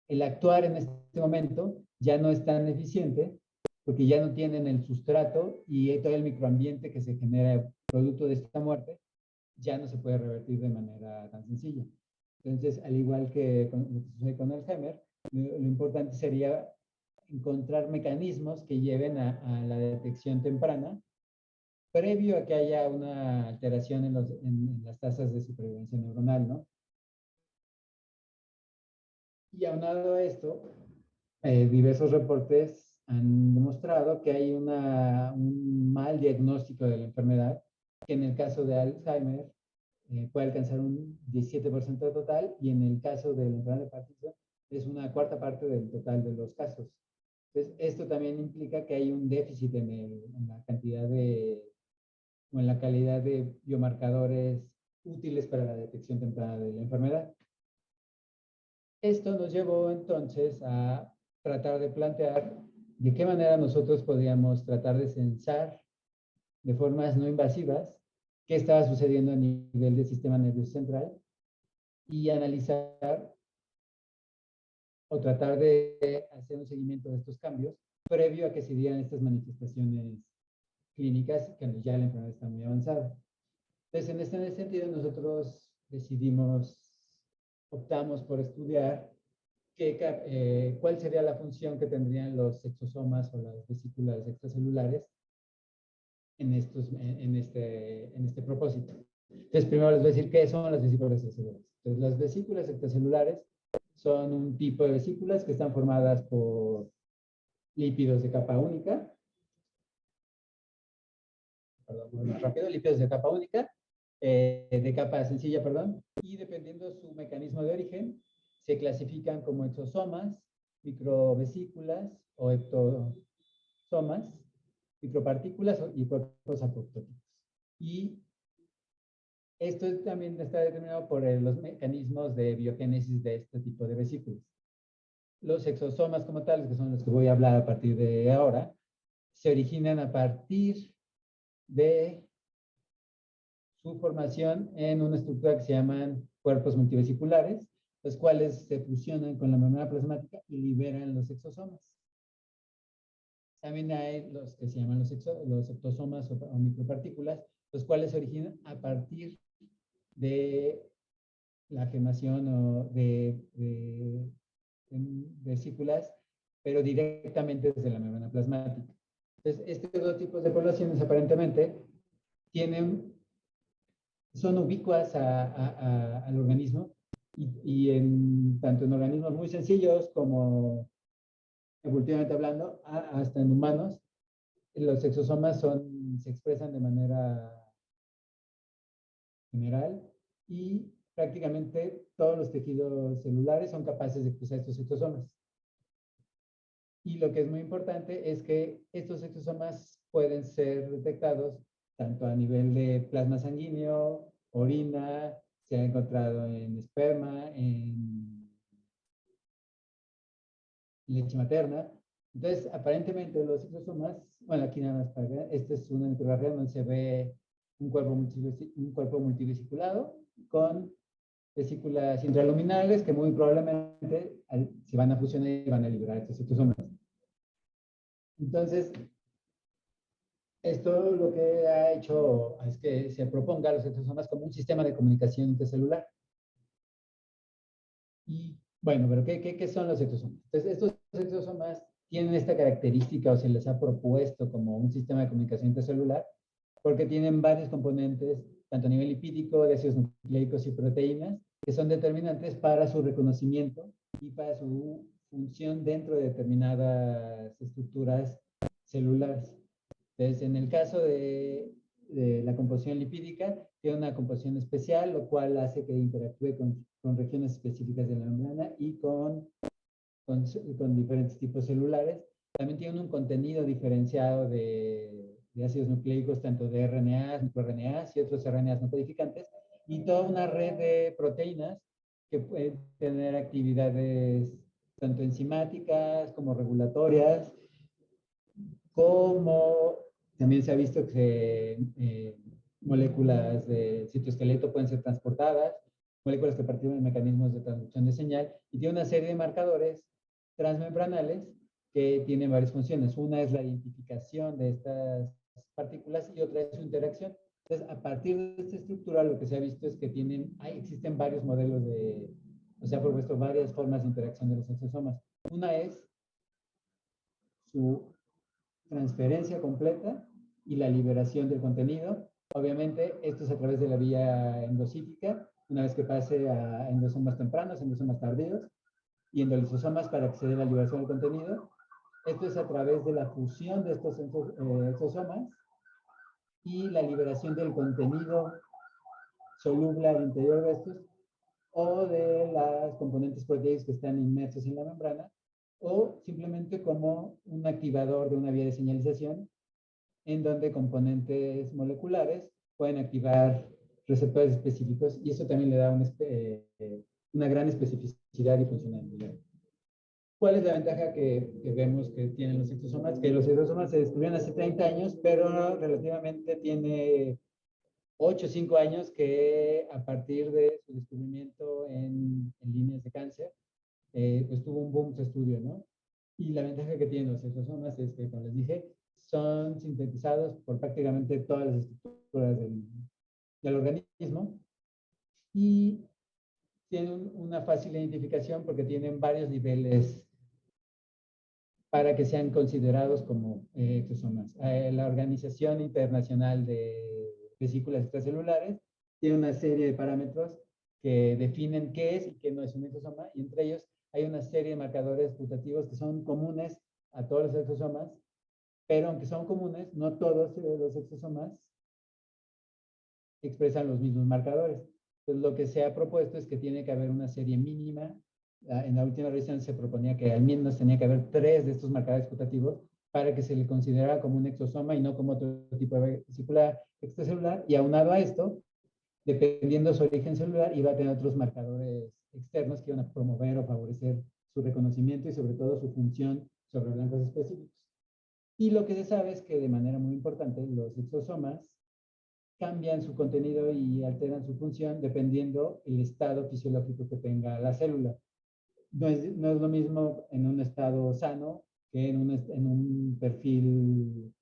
el actuar en este momento ya no es tan eficiente porque ya no tienen el sustrato y todo el microambiente que se genera producto de esta muerte ya no se puede revertir de manera tan sencilla. Entonces, al igual que con Alzheimer, lo importante sería encontrar mecanismos que lleven a la detección temprana previo a que haya una alteración en las tasas de supervivencia neuronal, ¿no? Y aunado a esto, diversos reportes han demostrado que hay un mal diagnóstico de la enfermedad, que en el caso de Alzheimer puede alcanzar un 17% total, y en el caso de la enfermedad de Parkinson es una cuarta parte del total de los casos. Entonces, esto también implica que hay un déficit en la cantidad o en la calidad de biomarcadores útiles para la detección temprana de la enfermedad. Esto nos llevó entonces a tratar de plantear de qué manera nosotros podíamos tratar de censar de formas no invasivas qué estaba sucediendo a nivel del sistema nervioso central y analizar o tratar de hacer un seguimiento de estos cambios previo a que se dieran estas manifestaciones clínicas cuando ya la enfermedad está muy avanzada. Entonces, en este sentido, nosotros optamos por estudiar cuál sería la función que tendrían los exosomas o las vesículas extracelulares en este propósito. Entonces, primero les voy a decir qué son las vesículas extracelulares. Entonces, las vesículas extracelulares son un tipo de vesículas que están formadas por lípidos de capa única. Perdón, muy más rápido, lípidos de capa única, de capa sencilla, perdón, y dependiendo su mecanismo de origen, se clasifican como exosomas, microvesículas o ectosomas, micropartículas y cuerpos apoptóticos. Y esto también está determinado por los mecanismos de biogénesis de este tipo de vesículas. Los exosomas como tales, que son los que voy a hablar a partir de ahora, se originan a partir de su formación en una estructura que se llaman cuerpos multivesiculares, los cuales se fusionan con la membrana plasmática y liberan los exosomas. También hay los que se llaman los ectosomas o micropartículas, los cuales se originan a partir de la gemación de vesículas, pero directamente desde la membrana plasmática. Entonces, estos dos tipos de poblaciones aparentemente son ubicuas al organismo y tanto en organismos muy sencillos como evolutivamente hablando, hasta en humanos, los exosomas se expresan de manera general y prácticamente todos los tejidos celulares son capaces de expresar estos exosomas. Y lo que es muy importante es que estos exosomas pueden ser detectados tanto a nivel de plasma sanguíneo, orina, se ha encontrado en esperma, en leche materna. Entonces, aparentemente los exosomas, bueno, aquí nada más para ver, esta es una micrografía donde se ve un cuerpo multivesiculado con vesículas intraluminales que muy probablemente se van a fusionar y van a liberar estos exosomas. Entonces, esto lo que ha hecho es que se proponga a los exosomas como un sistema de comunicación intercelular. Y bueno, pero ¿qué son los exosomas? Entonces, estos exosomas tienen esta característica o se les ha propuesto como un sistema de comunicación intercelular porque tienen varios componentes, tanto a nivel lipídico, de ácidos nucleicos y proteínas, que son determinantes para su reconocimiento y para su función dentro de determinadas estructuras celulares. Entonces, en el caso de la composición lipídica, tiene una composición especial, lo cual hace que interactúe con regiones específicas de la membrana y con diferentes tipos celulares. También tiene un contenido diferenciado de ácidos nucleicos, tanto de RNAs, microRNAs y otros RNAs no codificantes, y toda una red de proteínas que pueden tener actividades tanto enzimáticas como regulatorias, como también se ha visto que moléculas de citoesqueleto pueden ser transportadas, moléculas que participan en mecanismos de transducción de señal, y tiene una serie de marcadores transmembranales que tienen varias funciones. Una es la identificación de estas partículas y otra es su interacción. Entonces, a partir de esta estructura, lo que se ha visto es que existen varios modelos se ha propuesto varias formas de interacción de los exosomas. Una es su transferencia completa y la liberación del contenido. Obviamente, esto es a través de la vía endocítica, una vez que pase a endosomas tempranos, endosomas tardíos, y endolisosomas para que se dé la liberación del contenido. Esto es a través de la fusión de estos exosomas y la liberación del contenido soluble al interior de estos o de las componentes proteicas que están inmersos en la membrana, o simplemente como un activador de una vía de señalización en donde componentes moleculares pueden activar receptores específicos, y eso también le da una gran especificidad y funcionalidad. ¿Cuál es la ventaja que vemos que tienen los exosomas? Que los exosomas se descubrieron hace 30 años, pero relativamente tiene 8 o 5 años que a partir de su descubrimiento en líneas de cáncer, pues tuvo un boom su estudio, ¿no? Y la ventaja que tienen los exosomas es que, como les dije, son sintetizados por prácticamente todas las estructuras del organismo y tienen una fácil identificación porque tienen varios niveles para que sean considerados como exosomas. La Organización Internacional de Vesículas Extracelulares tiene una serie de parámetros que definen qué es y qué no es un exosoma, y entre ellos hay una serie de marcadores putativos que son comunes a todos los exosomas, pero aunque son comunes, no todos los exosomas expresan los mismos marcadores. Entonces, lo que se ha propuesto es que tiene que haber una serie mínima. En la última revisión se proponía que al menos tenía que haber 3 de estos marcadores putativos para que se le considerara como un exosoma y no como otro tipo de vesícula extracelular. Y aunado a esto, dependiendo de su origen celular, iba a tener otros marcadores externos que iban a promover o favorecer su reconocimiento y sobre todo su función sobre blancos específicos. Y lo que se sabe es que de manera muy importante los exosomas cambian su contenido y alteran su función dependiendo el estado fisiológico que tenga la célula. No es lo mismo en un estado sano que en un perfil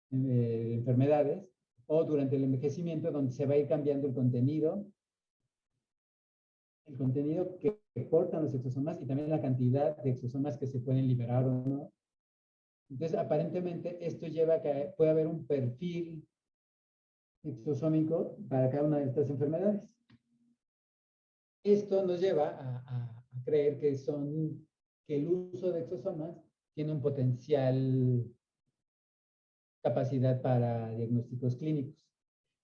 de enfermedades, o durante el envejecimiento, donde se va a ir cambiando el contenido que portan los exosomas y también la cantidad de exosomas que se pueden liberar o no. Entonces, aparentemente, esto lleva a que pueda haber un perfil exosómico para cada una de estas enfermedades. Esto nos lleva a creer que el uso de exosomas tiene un potencial capacidad para diagnósticos clínicos,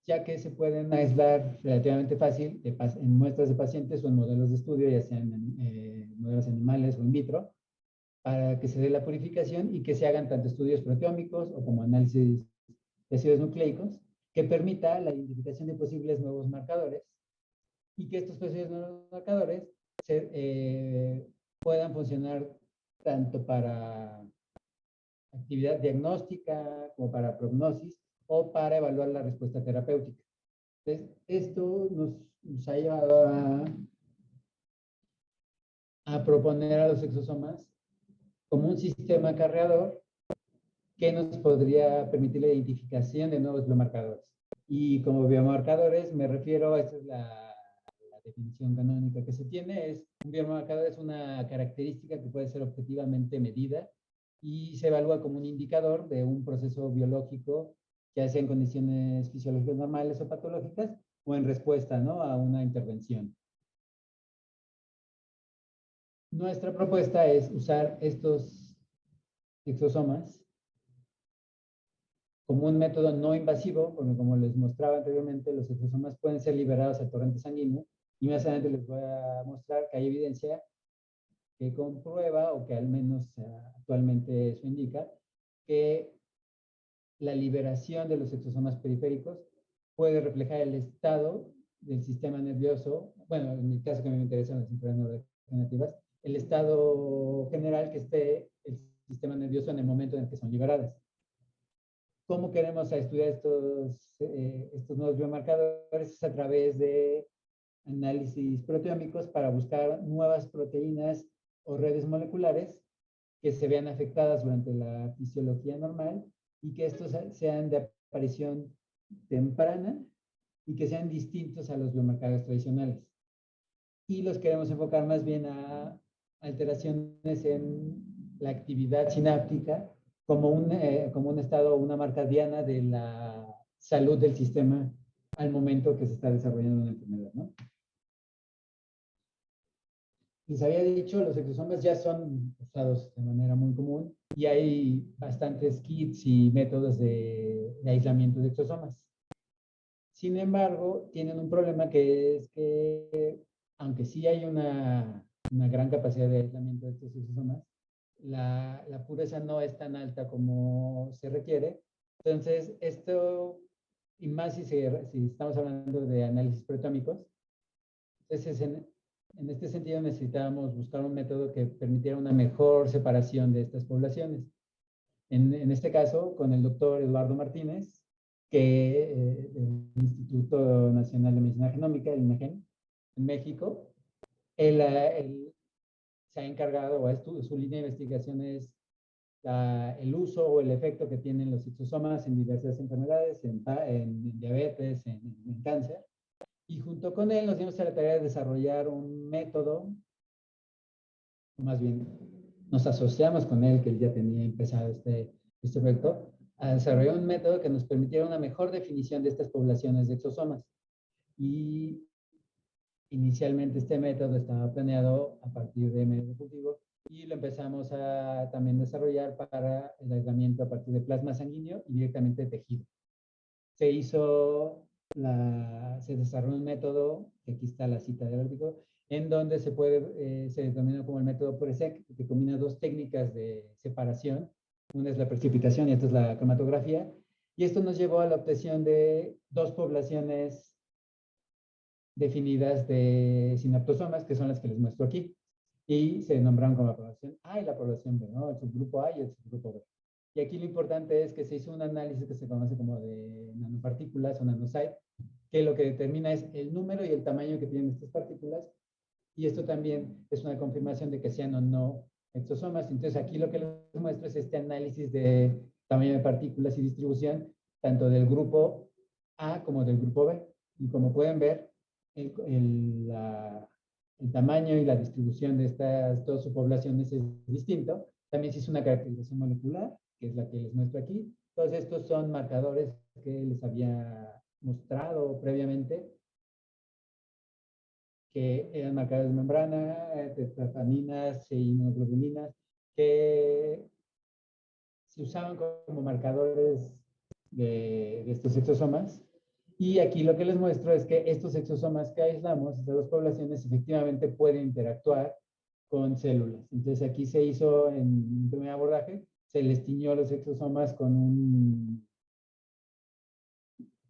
ya que se pueden aislar relativamente fácil en muestras de pacientes o en modelos de estudio, ya sean en modelos animales o in vitro, para que se dé la purificación y que se hagan tanto estudios proteómicos o como análisis de ácidos nucleicos, que permita la identificación de posibles nuevos marcadores y que estos posibles nuevos marcadores puedan funcionar tanto para actividad diagnóstica como para prognosis o para evaluar la respuesta terapéutica. Entonces, esto nos ha llevado a proponer a los exosomas como un sistema acarreador que nos podría permitir la identificación de nuevos biomarcadores. Y como biomarcadores me refiero, esta es la definición canónica que se tiene, un biomarcador es una característica que puede ser objetivamente medida y se evalúa como un indicador de un proceso biológico, ya sea en condiciones fisiológicas normales o patológicas, o en respuesta, ¿no?, a una intervención. Nuestra propuesta es usar estos exosomas como un método no invasivo, porque como les mostraba anteriormente, los exosomas pueden ser liberados al torrente sanguíneo, y más adelante les voy a mostrar que hay evidencia que comprueba, o que al menos actualmente eso indica, que la liberación de los exosomas periféricos puede reflejar el estado del sistema nervioso, bueno, en el caso que a mí me interesan las enfermedades neurodegenerativas, el estado general que esté el sistema nervioso en el momento en el que son liberadas. ¿Cómo queremos estudiar estos nuevos biomarcadores? Es a través de análisis proteómicos para buscar nuevas proteínas o redes moleculares que se vean afectadas durante la fisiología normal y que estos sean de aparición temprana y que sean distintos a los biomarcadores tradicionales. Y los queremos enfocar más bien a alteraciones en la actividad sináptica como un estado, una marca diana de la salud del sistema al momento que se está desarrollando una enfermedad, ¿no? Les había dicho, los exosomas ya son usados de manera muy común y hay bastantes kits y métodos de aislamiento de exosomas. Sin embargo, tienen un problema, que es que, aunque sí hay una gran capacidad de aislamiento de estos exosomas, la pureza no es tan alta como se requiere. Entonces, esto, y más si estamos hablando de análisis proteómicos, entonces en este sentido necesitábamos buscar un método que permitiera una mejor separación de estas poblaciones. En este caso, con el doctor Eduardo Martínez, que del Instituto Nacional de Medicina Genómica, el INAGEN, en México, él se ha encargado, o su línea de investigación es el uso o el efecto que tienen los exosomas en diversas enfermedades, en diabetes, en cáncer. Y junto con él nos dimos a la tarea de desarrollar un método, o más bien nos asociamos con él, que él ya tenía empezado este proyecto, a desarrollar un método que nos permitiera una mejor definición de estas poblaciones de exosomas. Y inicialmente este método estaba planeado a partir de medio cultivo y lo empezamos a también desarrollar para el aislamiento a partir de plasma sanguíneo y directamente de tejido. Se desarrolló un método, que aquí está la cita del artículo, en donde se denomina como el método PURESEC, que combina dos técnicas de separación. Una es la precipitación y esta es la cromatografía. Y esto nos llevó a la obtención de dos poblaciones definidas de sinaptosomas, que son las que les muestro aquí. Y se nombraron como la población A y la población B, ¿no? El subgrupo A y el subgrupo B. Y aquí lo importante es que se hizo un análisis que se conoce como de nanopartículas o nanosite, que lo que determina es el número y el tamaño que tienen estas partículas. Y esto también es una confirmación de que sean o no exosomas. Entonces aquí lo que les muestro es este análisis de tamaño de partículas y distribución, tanto del grupo A como del grupo B. Y como pueden ver, el tamaño y la distribución de estas dos subpoblaciones es distinto. También se hizo una caracterización molecular, que es la que les muestro aquí. Todos estos son marcadores que les había mostrado previamente, que eran marcadores de membrana, tetrafaminas e inmunoglobulinas, que se usaban como marcadores de estos exosomas. Y aquí lo que les muestro es que estos exosomas que aislamos, estas dos poblaciones, efectivamente pueden interactuar con células. Entonces aquí se hizo en un primer abordaje, se les tiñó los exosomas con un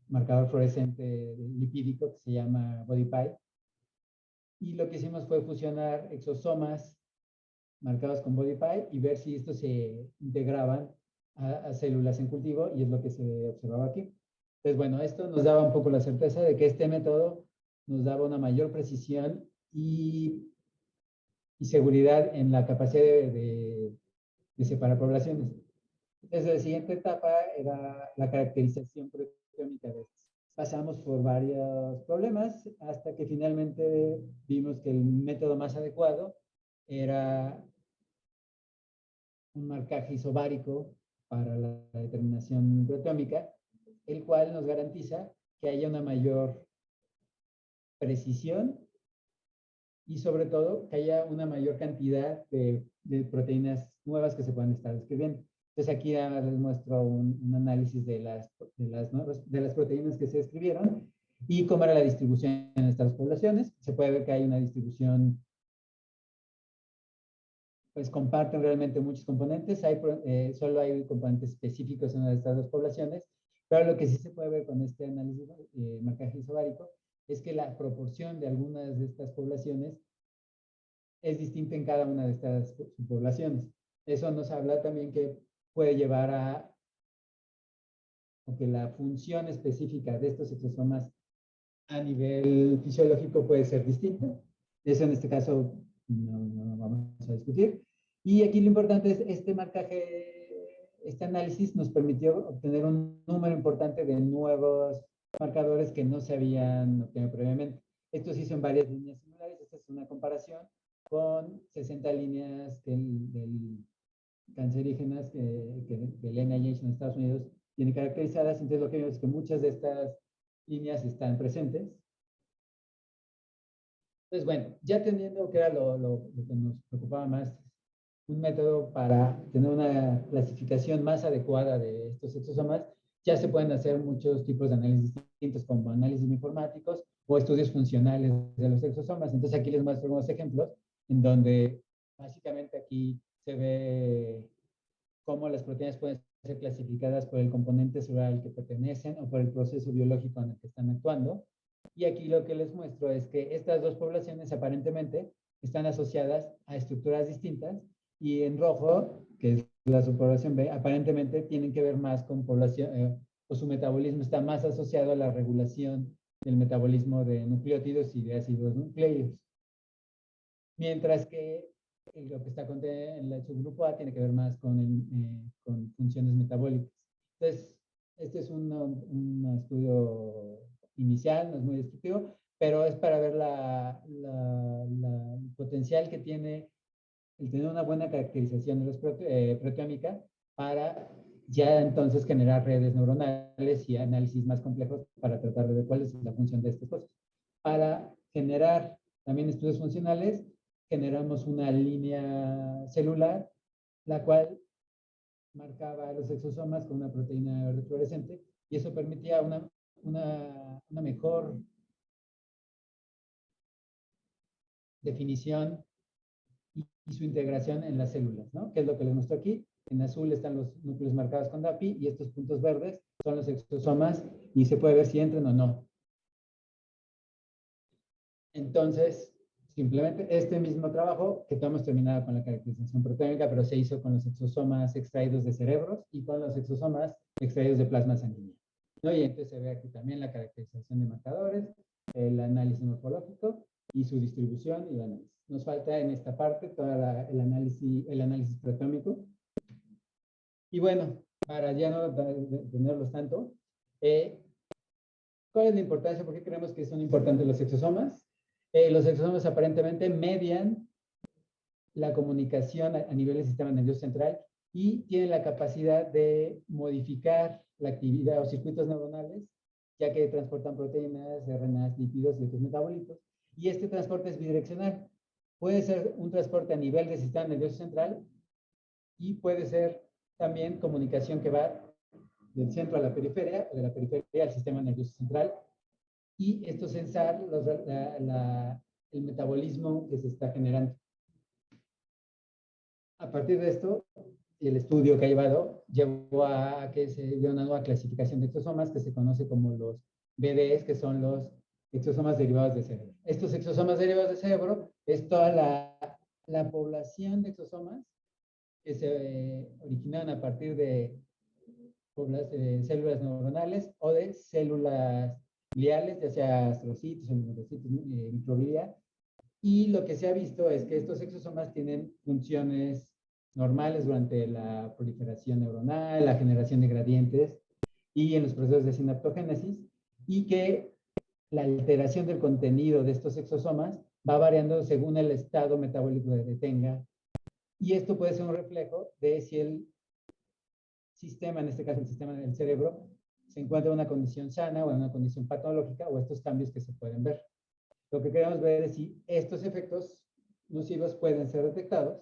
marcador fluorescente lipídico que se llama BodyPy. Y lo que hicimos fue fusionar exosomas marcados con BodyPy y ver si estos se integraban a células en cultivo, y es lo que se observaba aquí. Entonces, bueno, esto nos daba un poco la certeza de que este método nos daba una mayor precisión y seguridad en la capacidad de separar poblaciones. Entonces, la siguiente etapa era la caracterización proteómica de estos. Pasamos por varios problemas hasta que finalmente vimos que el método más adecuado era un marcaje isobárico para la determinación proteómica, el cual nos garantiza que haya una mayor precisión y sobre todo que haya una mayor cantidad de proteínas nuevas que se puedan estar describiendo. Entonces aquí les muestro un análisis de las proteínas que se describieron y cómo era la distribución en estas poblaciones. Se puede ver que hay una distribución, pues comparten realmente muchos componentes, solo hay componentes específicos en una de estas dos poblaciones, pero lo que sí se puede ver con este análisis marcaje isobárico es que la proporción de algunas de estas poblaciones es distinta en cada una de estas subpoblaciones. Eso nos habla también que puede llevar a que la función específica de estos exosomas a nivel fisiológico puede ser distinta. Eso en este caso no vamos a discutir. Y aquí lo importante es este marcaje, este análisis nos permitió obtener un número importante de nuevos marcadores que no se habían obtenido previamente. Esto se hizo en varias líneas similares. Esta es una comparación con 60 líneas cancerígenas que el NIH en Estados Unidos tiene caracterizadas. Entonces lo que vemos es que muchas de estas líneas están presentes. Pues bueno, ya teniendo que era lo que nos preocupaba más, un método para tener una clasificación más adecuada de estos exosomas, ya se pueden hacer muchos tipos de análisis distintos, como análisis informáticos o estudios funcionales de los exosomas. Entonces aquí les muestro unos ejemplos en donde básicamente aquí se ve cómo las proteínas pueden ser clasificadas por el componente celular al que pertenecen o por el proceso biológico en el que están actuando. Y aquí lo que les muestro es que estas dos poblaciones aparentemente están asociadas a estructuras distintas y en rojo, que es la subpoblación B, aparentemente tienen que ver más con población, o su metabolismo está más asociado a la regulación del metabolismo de nucleótidos y de ácidos nucleicos. Mientras que lo que está en el subgrupo A tiene que ver más con funciones metabólicas. Entonces, este es un estudio inicial, no es muy descriptivo, pero es para ver el potencial que tiene el tener una buena caracterización de los proteómica para ya entonces generar redes neuronales y análisis más complejos para tratar de ver cuál es la función de estas cosas. Para generar también estudios funcionales, generamos una línea celular, la cual marcaba los exosomas con una proteína verde fluorescente, y eso permitía una mejor definición y su integración en las células, ¿no? Que es lo que les muestro aquí. En azul están los núcleos marcados con DAPI y estos puntos verdes son los exosomas y se puede ver si entran o no. Entonces, simplemente este mismo trabajo que hemos terminado con la caracterización proteómica, pero se hizo con los exosomas extraídos de cerebros y con los exosomas extraídos de plasma sanguíneo, ¿no? Y entonces se ve aquí también la caracterización de marcadores, el análisis morfológico y su distribución y el análisis. Nos falta en esta parte todo el análisis proteómico. Y bueno, para ya no tenerlos tanto, ¿cuál es la importancia? ¿Por qué creemos que son importantes los exosomas? Los exosomas aparentemente median la comunicación a nivel del sistema nervioso central y tienen la capacidad de modificar la actividad o circuitos neuronales, ya que transportan proteínas, RNAs, lípidos y otros metabolitos. Y este transporte es bidireccional. Puede ser un transporte a nivel del sistema nervioso central y puede ser también comunicación que va del centro a la periferia o de la periferia al sistema nervioso central. Y esto censar el metabolismo que se está generando. A partir de esto, el estudio que ha llevó a que se dé una nueva clasificación de exosomas que se conoce como los BDEs, que son los exosomas derivados de cerebro. Estos exosomas derivados de cerebro es toda la población de exosomas que se originaron a partir de células neuronales o de células gliales, ya sea astrocitos, oligodendrocitos, microglia. Y lo que se ha visto es que estos exosomas tienen funciones normales durante la proliferación neuronal, la generación de gradientes y en los procesos de sinaptogénesis, y que la alteración del contenido de estos exosomas va variando según el estado metabólico que tenga Y esto puede ser un reflejo de si el sistema, en este caso el sistema del cerebro, se encuentra en una condición sana o en una condición patológica, o estos cambios que se pueden ver. Lo que queremos ver es si estos efectos nocivos pueden ser detectados.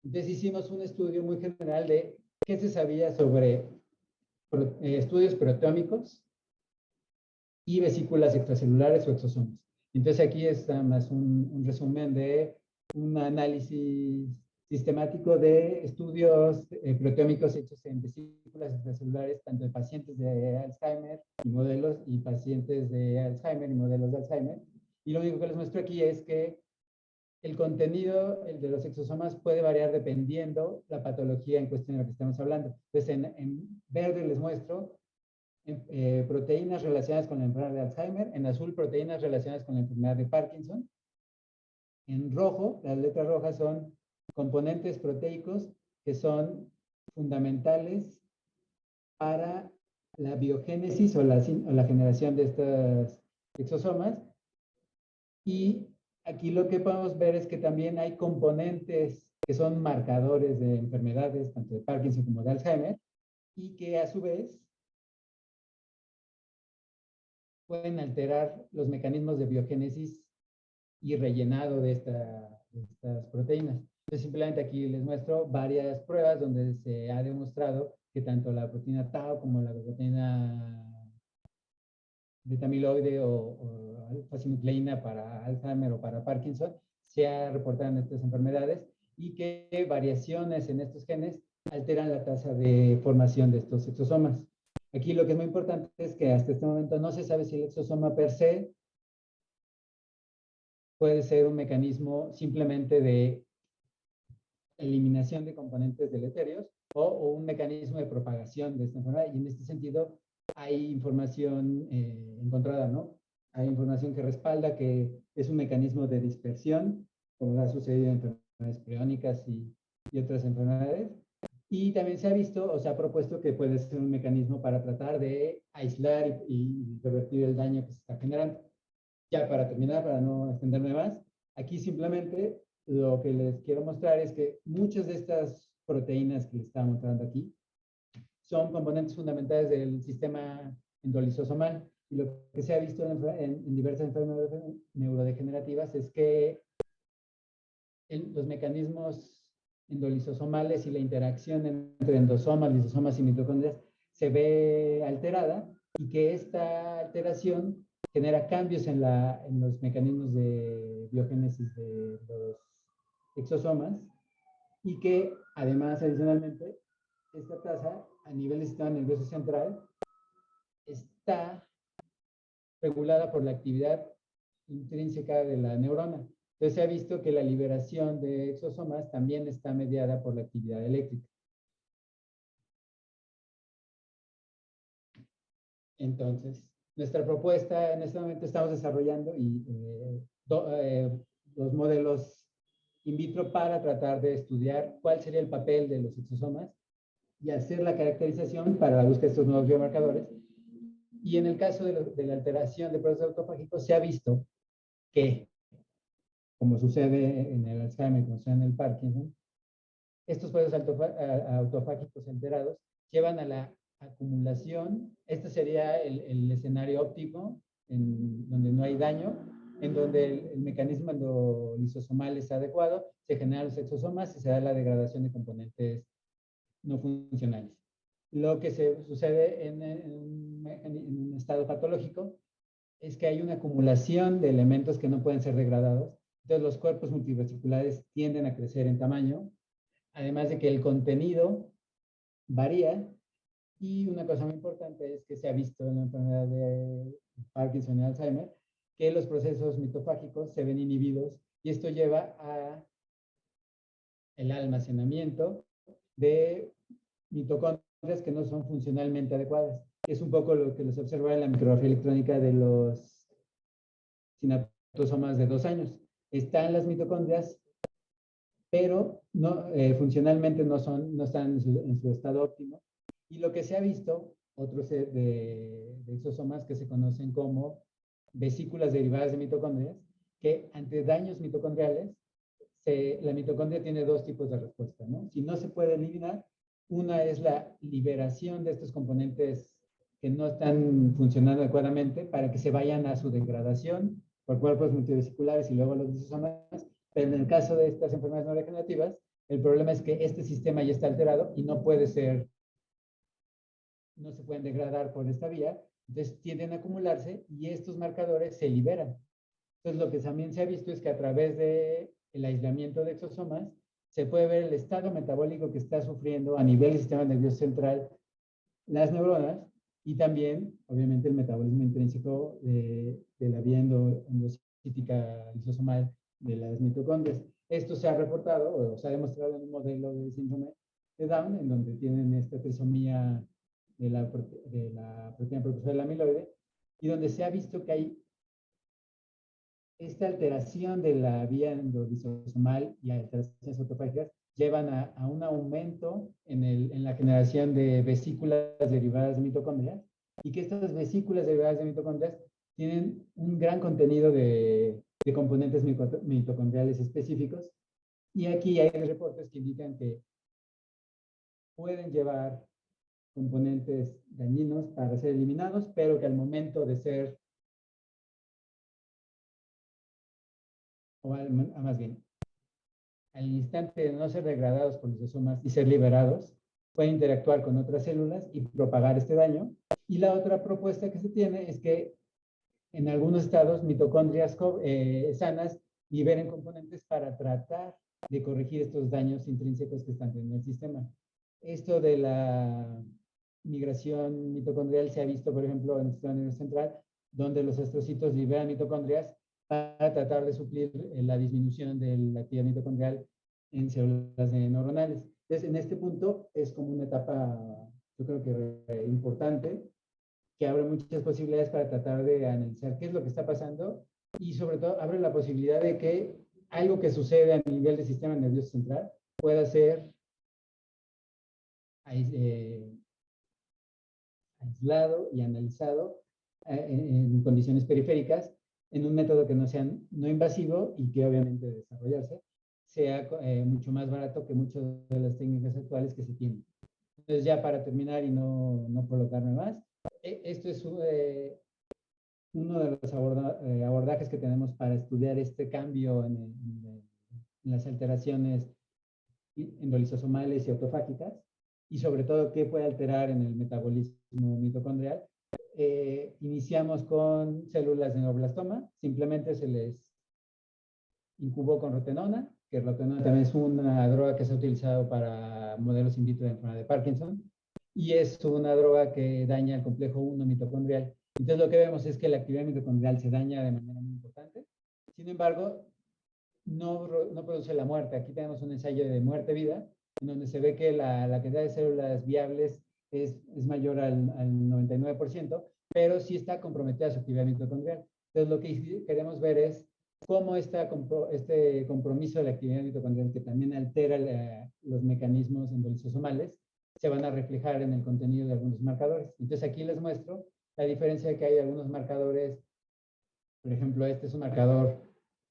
Entonces hicimos un estudio muy general de qué se sabía sobre estudios proteómicos y vesículas extracelulares o exosomas. Entonces aquí está más un resumen de un análisis sistemático de estudios proteómicos hechos en vesículas extracelulares, tanto de pacientes de Alzheimer y modelos, y pacientes de Alzheimer y modelos de Alzheimer. Y lo único que les muestro aquí es que el contenido, el de los exosomas, puede variar dependiendo la patología en cuestión de la que estamos hablando. Entonces, en verde les muestro proteínas relacionadas con la enfermedad de Alzheimer, en azul proteínas relacionadas con la enfermedad de Parkinson, en rojo, las letras rojas son componentes proteicos que son fundamentales para la biogénesis o la generación de estos exosomas. Y aquí lo que podemos ver es que también hay componentes que son marcadores de enfermedades, tanto de Parkinson como de Alzheimer, y que a su vez pueden alterar los mecanismos de biogénesis y rellenado de estas proteínas. Entonces, simplemente aquí les muestro varias pruebas donde se ha demostrado que tanto la proteína tau como la proteína beta-amiloide o alfa-sinucleína para Alzheimer o para Parkinson se ha reportado en estas enfermedades, y que variaciones en estos genes alteran la tasa de formación de estos exosomas. Aquí lo que es muy importante es que hasta este momento no se sabe si el exosoma per se puede ser un mecanismo simplemente de eliminación de componentes deleterios o un mecanismo de propagación de esta enfermedad. Y en este sentido hay información encontrada, ¿no? Hay información que respalda que es un mecanismo de dispersión, como ha sucedido en enfermedades priónicas y otras enfermedades. Y también se ha visto o se ha propuesto que puede ser un mecanismo para tratar de aislar y revertir el daño que se está generando. Ya para terminar, para no extenderme más, aquí simplemente lo que les quiero mostrar es que muchas de estas proteínas que les estaba mostrando aquí son componentes fundamentales del sistema endolisosomal. Y lo que se ha visto en diversas enfermedades neurodegenerativas es que los mecanismos endolisosomales y la interacción entre endosomas, lisosomas y mitocondrias se ve alterada, y que esta alteración genera cambios en los mecanismos de biogénesis de los exosomas, y que además, adicionalmente, esta tasa a nivel del sistema nervioso central está regulada por la actividad intrínseca de la neurona. Entonces se ha visto que la liberación de exosomas también está mediada por la actividad eléctrica. Entonces, nuestra propuesta en este momento estamos desarrollando los modelos in vitro para tratar de estudiar cuál sería el papel de los exosomas y hacer la caracterización para la búsqueda de estos nuevos biomarcadores. Y en el caso de la alteración de procesos autofágicos, se ha visto que, como sucede en el Alzheimer, como sucede en el Parkinson, estos procesos autofágicos alterados llevan a la acumulación. Este sería el escenario óptimo, donde no hay daño, en donde el mecanismo endolisosomal es adecuado, se generan los exosomas y se da la degradación de componentes no funcionales. Lo que sucede en un estado patológico es que hay una acumulación de elementos que no pueden ser degradados. Entonces los cuerpos multivesiculares tienden a crecer en tamaño, además de que el contenido varía. Y una cosa muy importante es que se ha visto en la enfermedad de Parkinson y Alzheimer que los procesos mitofágicos se ven inhibidos, y esto lleva a el almacenamiento de mitocondrias que no son funcionalmente adecuadas. Es un poco lo que les observa en la micrografía electrónica de los sinaptosomas de 2 años. Están las mitocondrias, pero no, funcionalmente no están en su estado óptimo. Y lo que se ha visto, otro set de exosomas que se conocen como vesículas derivadas de mitocondrias, que ante daños mitocondriales la mitocondria tiene dos tipos de respuesta, ¿no? Si no se puede eliminar, una es la liberación de estos componentes que no están funcionando adecuadamente para que se vayan a su degradación por cuerpos multivesiculares y luego los lisosomas. Pero en el caso de estas enfermedades no degenerativas, el problema es que este sistema ya está alterado y no puede ser, no se pueden degradar por esta vía, entonces tienden a acumularse y estos marcadores se liberan. Entonces lo que también se ha visto es que a través del aislamiento de exosomas se puede ver el estado metabólico que está sufriendo a nivel del sistema nervioso central las neuronas y también, obviamente, el metabolismo intrínseco de la vía endocítica lisosomal de las mitocondrias. Esto se ha reportado o se ha demostrado en un modelo de síndrome de Down, en donde tienen esta trisomía de la proteína precursora del amiloide, y donde se ha visto que hay esta alteración de la vía endolisosomal y alteraciones autofágicas llevan a un aumento en la generación de vesículas derivadas de mitocondrias, y que estas vesículas derivadas de mitocondrias tienen un gran contenido de componentes mitocondriales específicos, y aquí hay reportes que indican que pueden llevar componentes dañinos para ser eliminados, pero que al momento de ser, o más bien, al instante de no ser degradados por lisosomas y ser liberados, pueden interactuar con otras células y propagar este daño. Y la otra propuesta que se tiene es que en algunos estados mitocondrias sanas liberen componentes para tratar de corregir estos daños intrínsecos que están teniendo el sistema. Esto de la migración mitocondrial se ha visto, por ejemplo, en el sistema nervioso central, donde los astrocitos liberan mitocondrias para tratar de suplir la disminución de la actividad mitocondrial en células neuronales. Entonces, en este punto es como una etapa, yo creo que importante, que abre muchas posibilidades para tratar de analizar qué es lo que está pasando y sobre todo abre la posibilidad de que algo que sucede a nivel del sistema nervioso central pueda ser aislado y analizado en condiciones periféricas en un método que no sea no invasivo y que obviamente desarrollarse sea mucho más barato que muchas de las técnicas actuales que se tienen. Entonces ya para terminar y no prolongarme más, esto es uno de los abordajes que tenemos para estudiar este cambio en las alteraciones endolisosomales y autofágicas, y sobre todo qué puede alterar en el metabolismo mitocondrial. Iniciamos con células de neuroblastoma, simplemente se les incubó con rotenona, que rotenona también es una droga que se ha utilizado para modelos in vitro de enfermedad de Parkinson, y es una droga que daña el complejo 1 mitocondrial. Entonces lo que vemos es que la actividad mitocondrial se daña de manera muy importante. Sin embargo, no produce la muerte. Aquí tenemos un ensayo de muerte-vida, en donde se ve que la cantidad de células viables es mayor al 99%, pero sí está comprometida su actividad mitocondrial. Entonces lo que queremos ver es cómo este compromiso de la actividad mitocondrial, que también altera los mecanismos endolisosomales, se van a reflejar en el contenido de algunos marcadores. Entonces aquí les muestro la diferencia que hay de algunos marcadores. Por ejemplo, este es un marcador,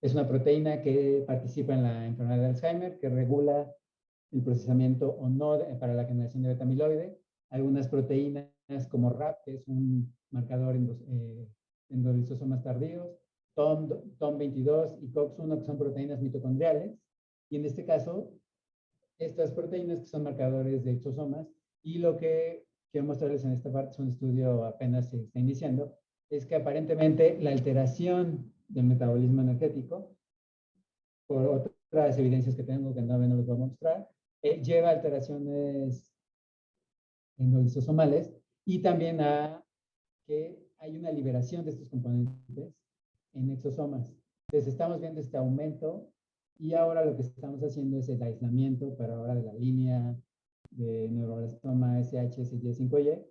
es una proteína que participa en la enfermedad de Alzheimer, que regula el procesamiento o no para la generación de beta-amiloide. Algunas proteínas como RAP, que es un marcador endolisosomas tardíos, TOM22 y COX-1, que son proteínas mitocondriales. Y en este caso, estas proteínas que son marcadores de exosomas. Y lo que quiero mostrarles en esta parte, es un estudio apenas se está iniciando, es que aparentemente la alteración del metabolismo energético, por otras evidencias que tengo que no les voy a mostrar, lleva a alteraciones endolisosomales y también a que hay una liberación de estos componentes en exosomas. Entonces estamos viendo este aumento y ahora lo que estamos haciendo es el aislamiento, pero ahora de la línea de neuroblastoma SHSY5Y,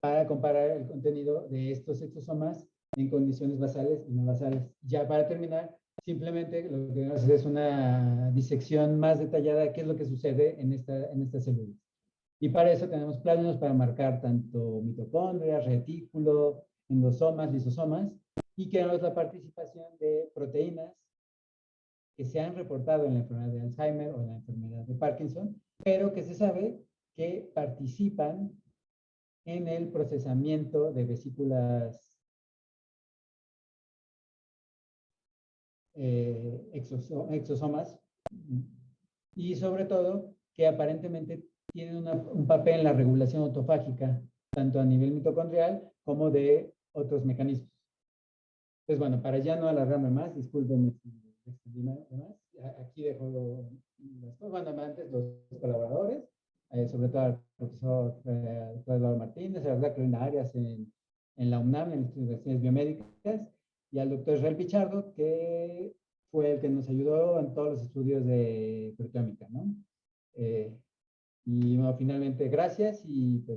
para comparar el contenido de estos exosomas en condiciones basales y no basales. Ya para terminar, simplemente lo que vamos a hacer es una disección más detallada de qué es lo que sucede en estas células. Y para eso tenemos planos para marcar tanto mitocondrias, retículo, endosomas, lisosomas, y queremos la participación de proteínas que se han reportado en la enfermedad de Alzheimer o en la enfermedad de Parkinson, pero que se sabe que participan en el procesamiento de vesículas exosomas y sobre todo que aparentemente tienen un papel en la regulación autofágica, tanto a nivel mitocondrial como de otros mecanismos. Pues bueno, para ya no alargarme más, discúlpenme si extendí más. Aquí dejo bueno, antes los colaboradores, sobre todo al profesor Eduardo Martínez, a la doctora Carolina Arias en la UNAM, en las Investigaciones Biomédicas, y al doctor Israel Pichardo, que fue el que nos ayudó en todos los estudios de proteómica, ¿no? Y bueno, finalmente, gracias y pues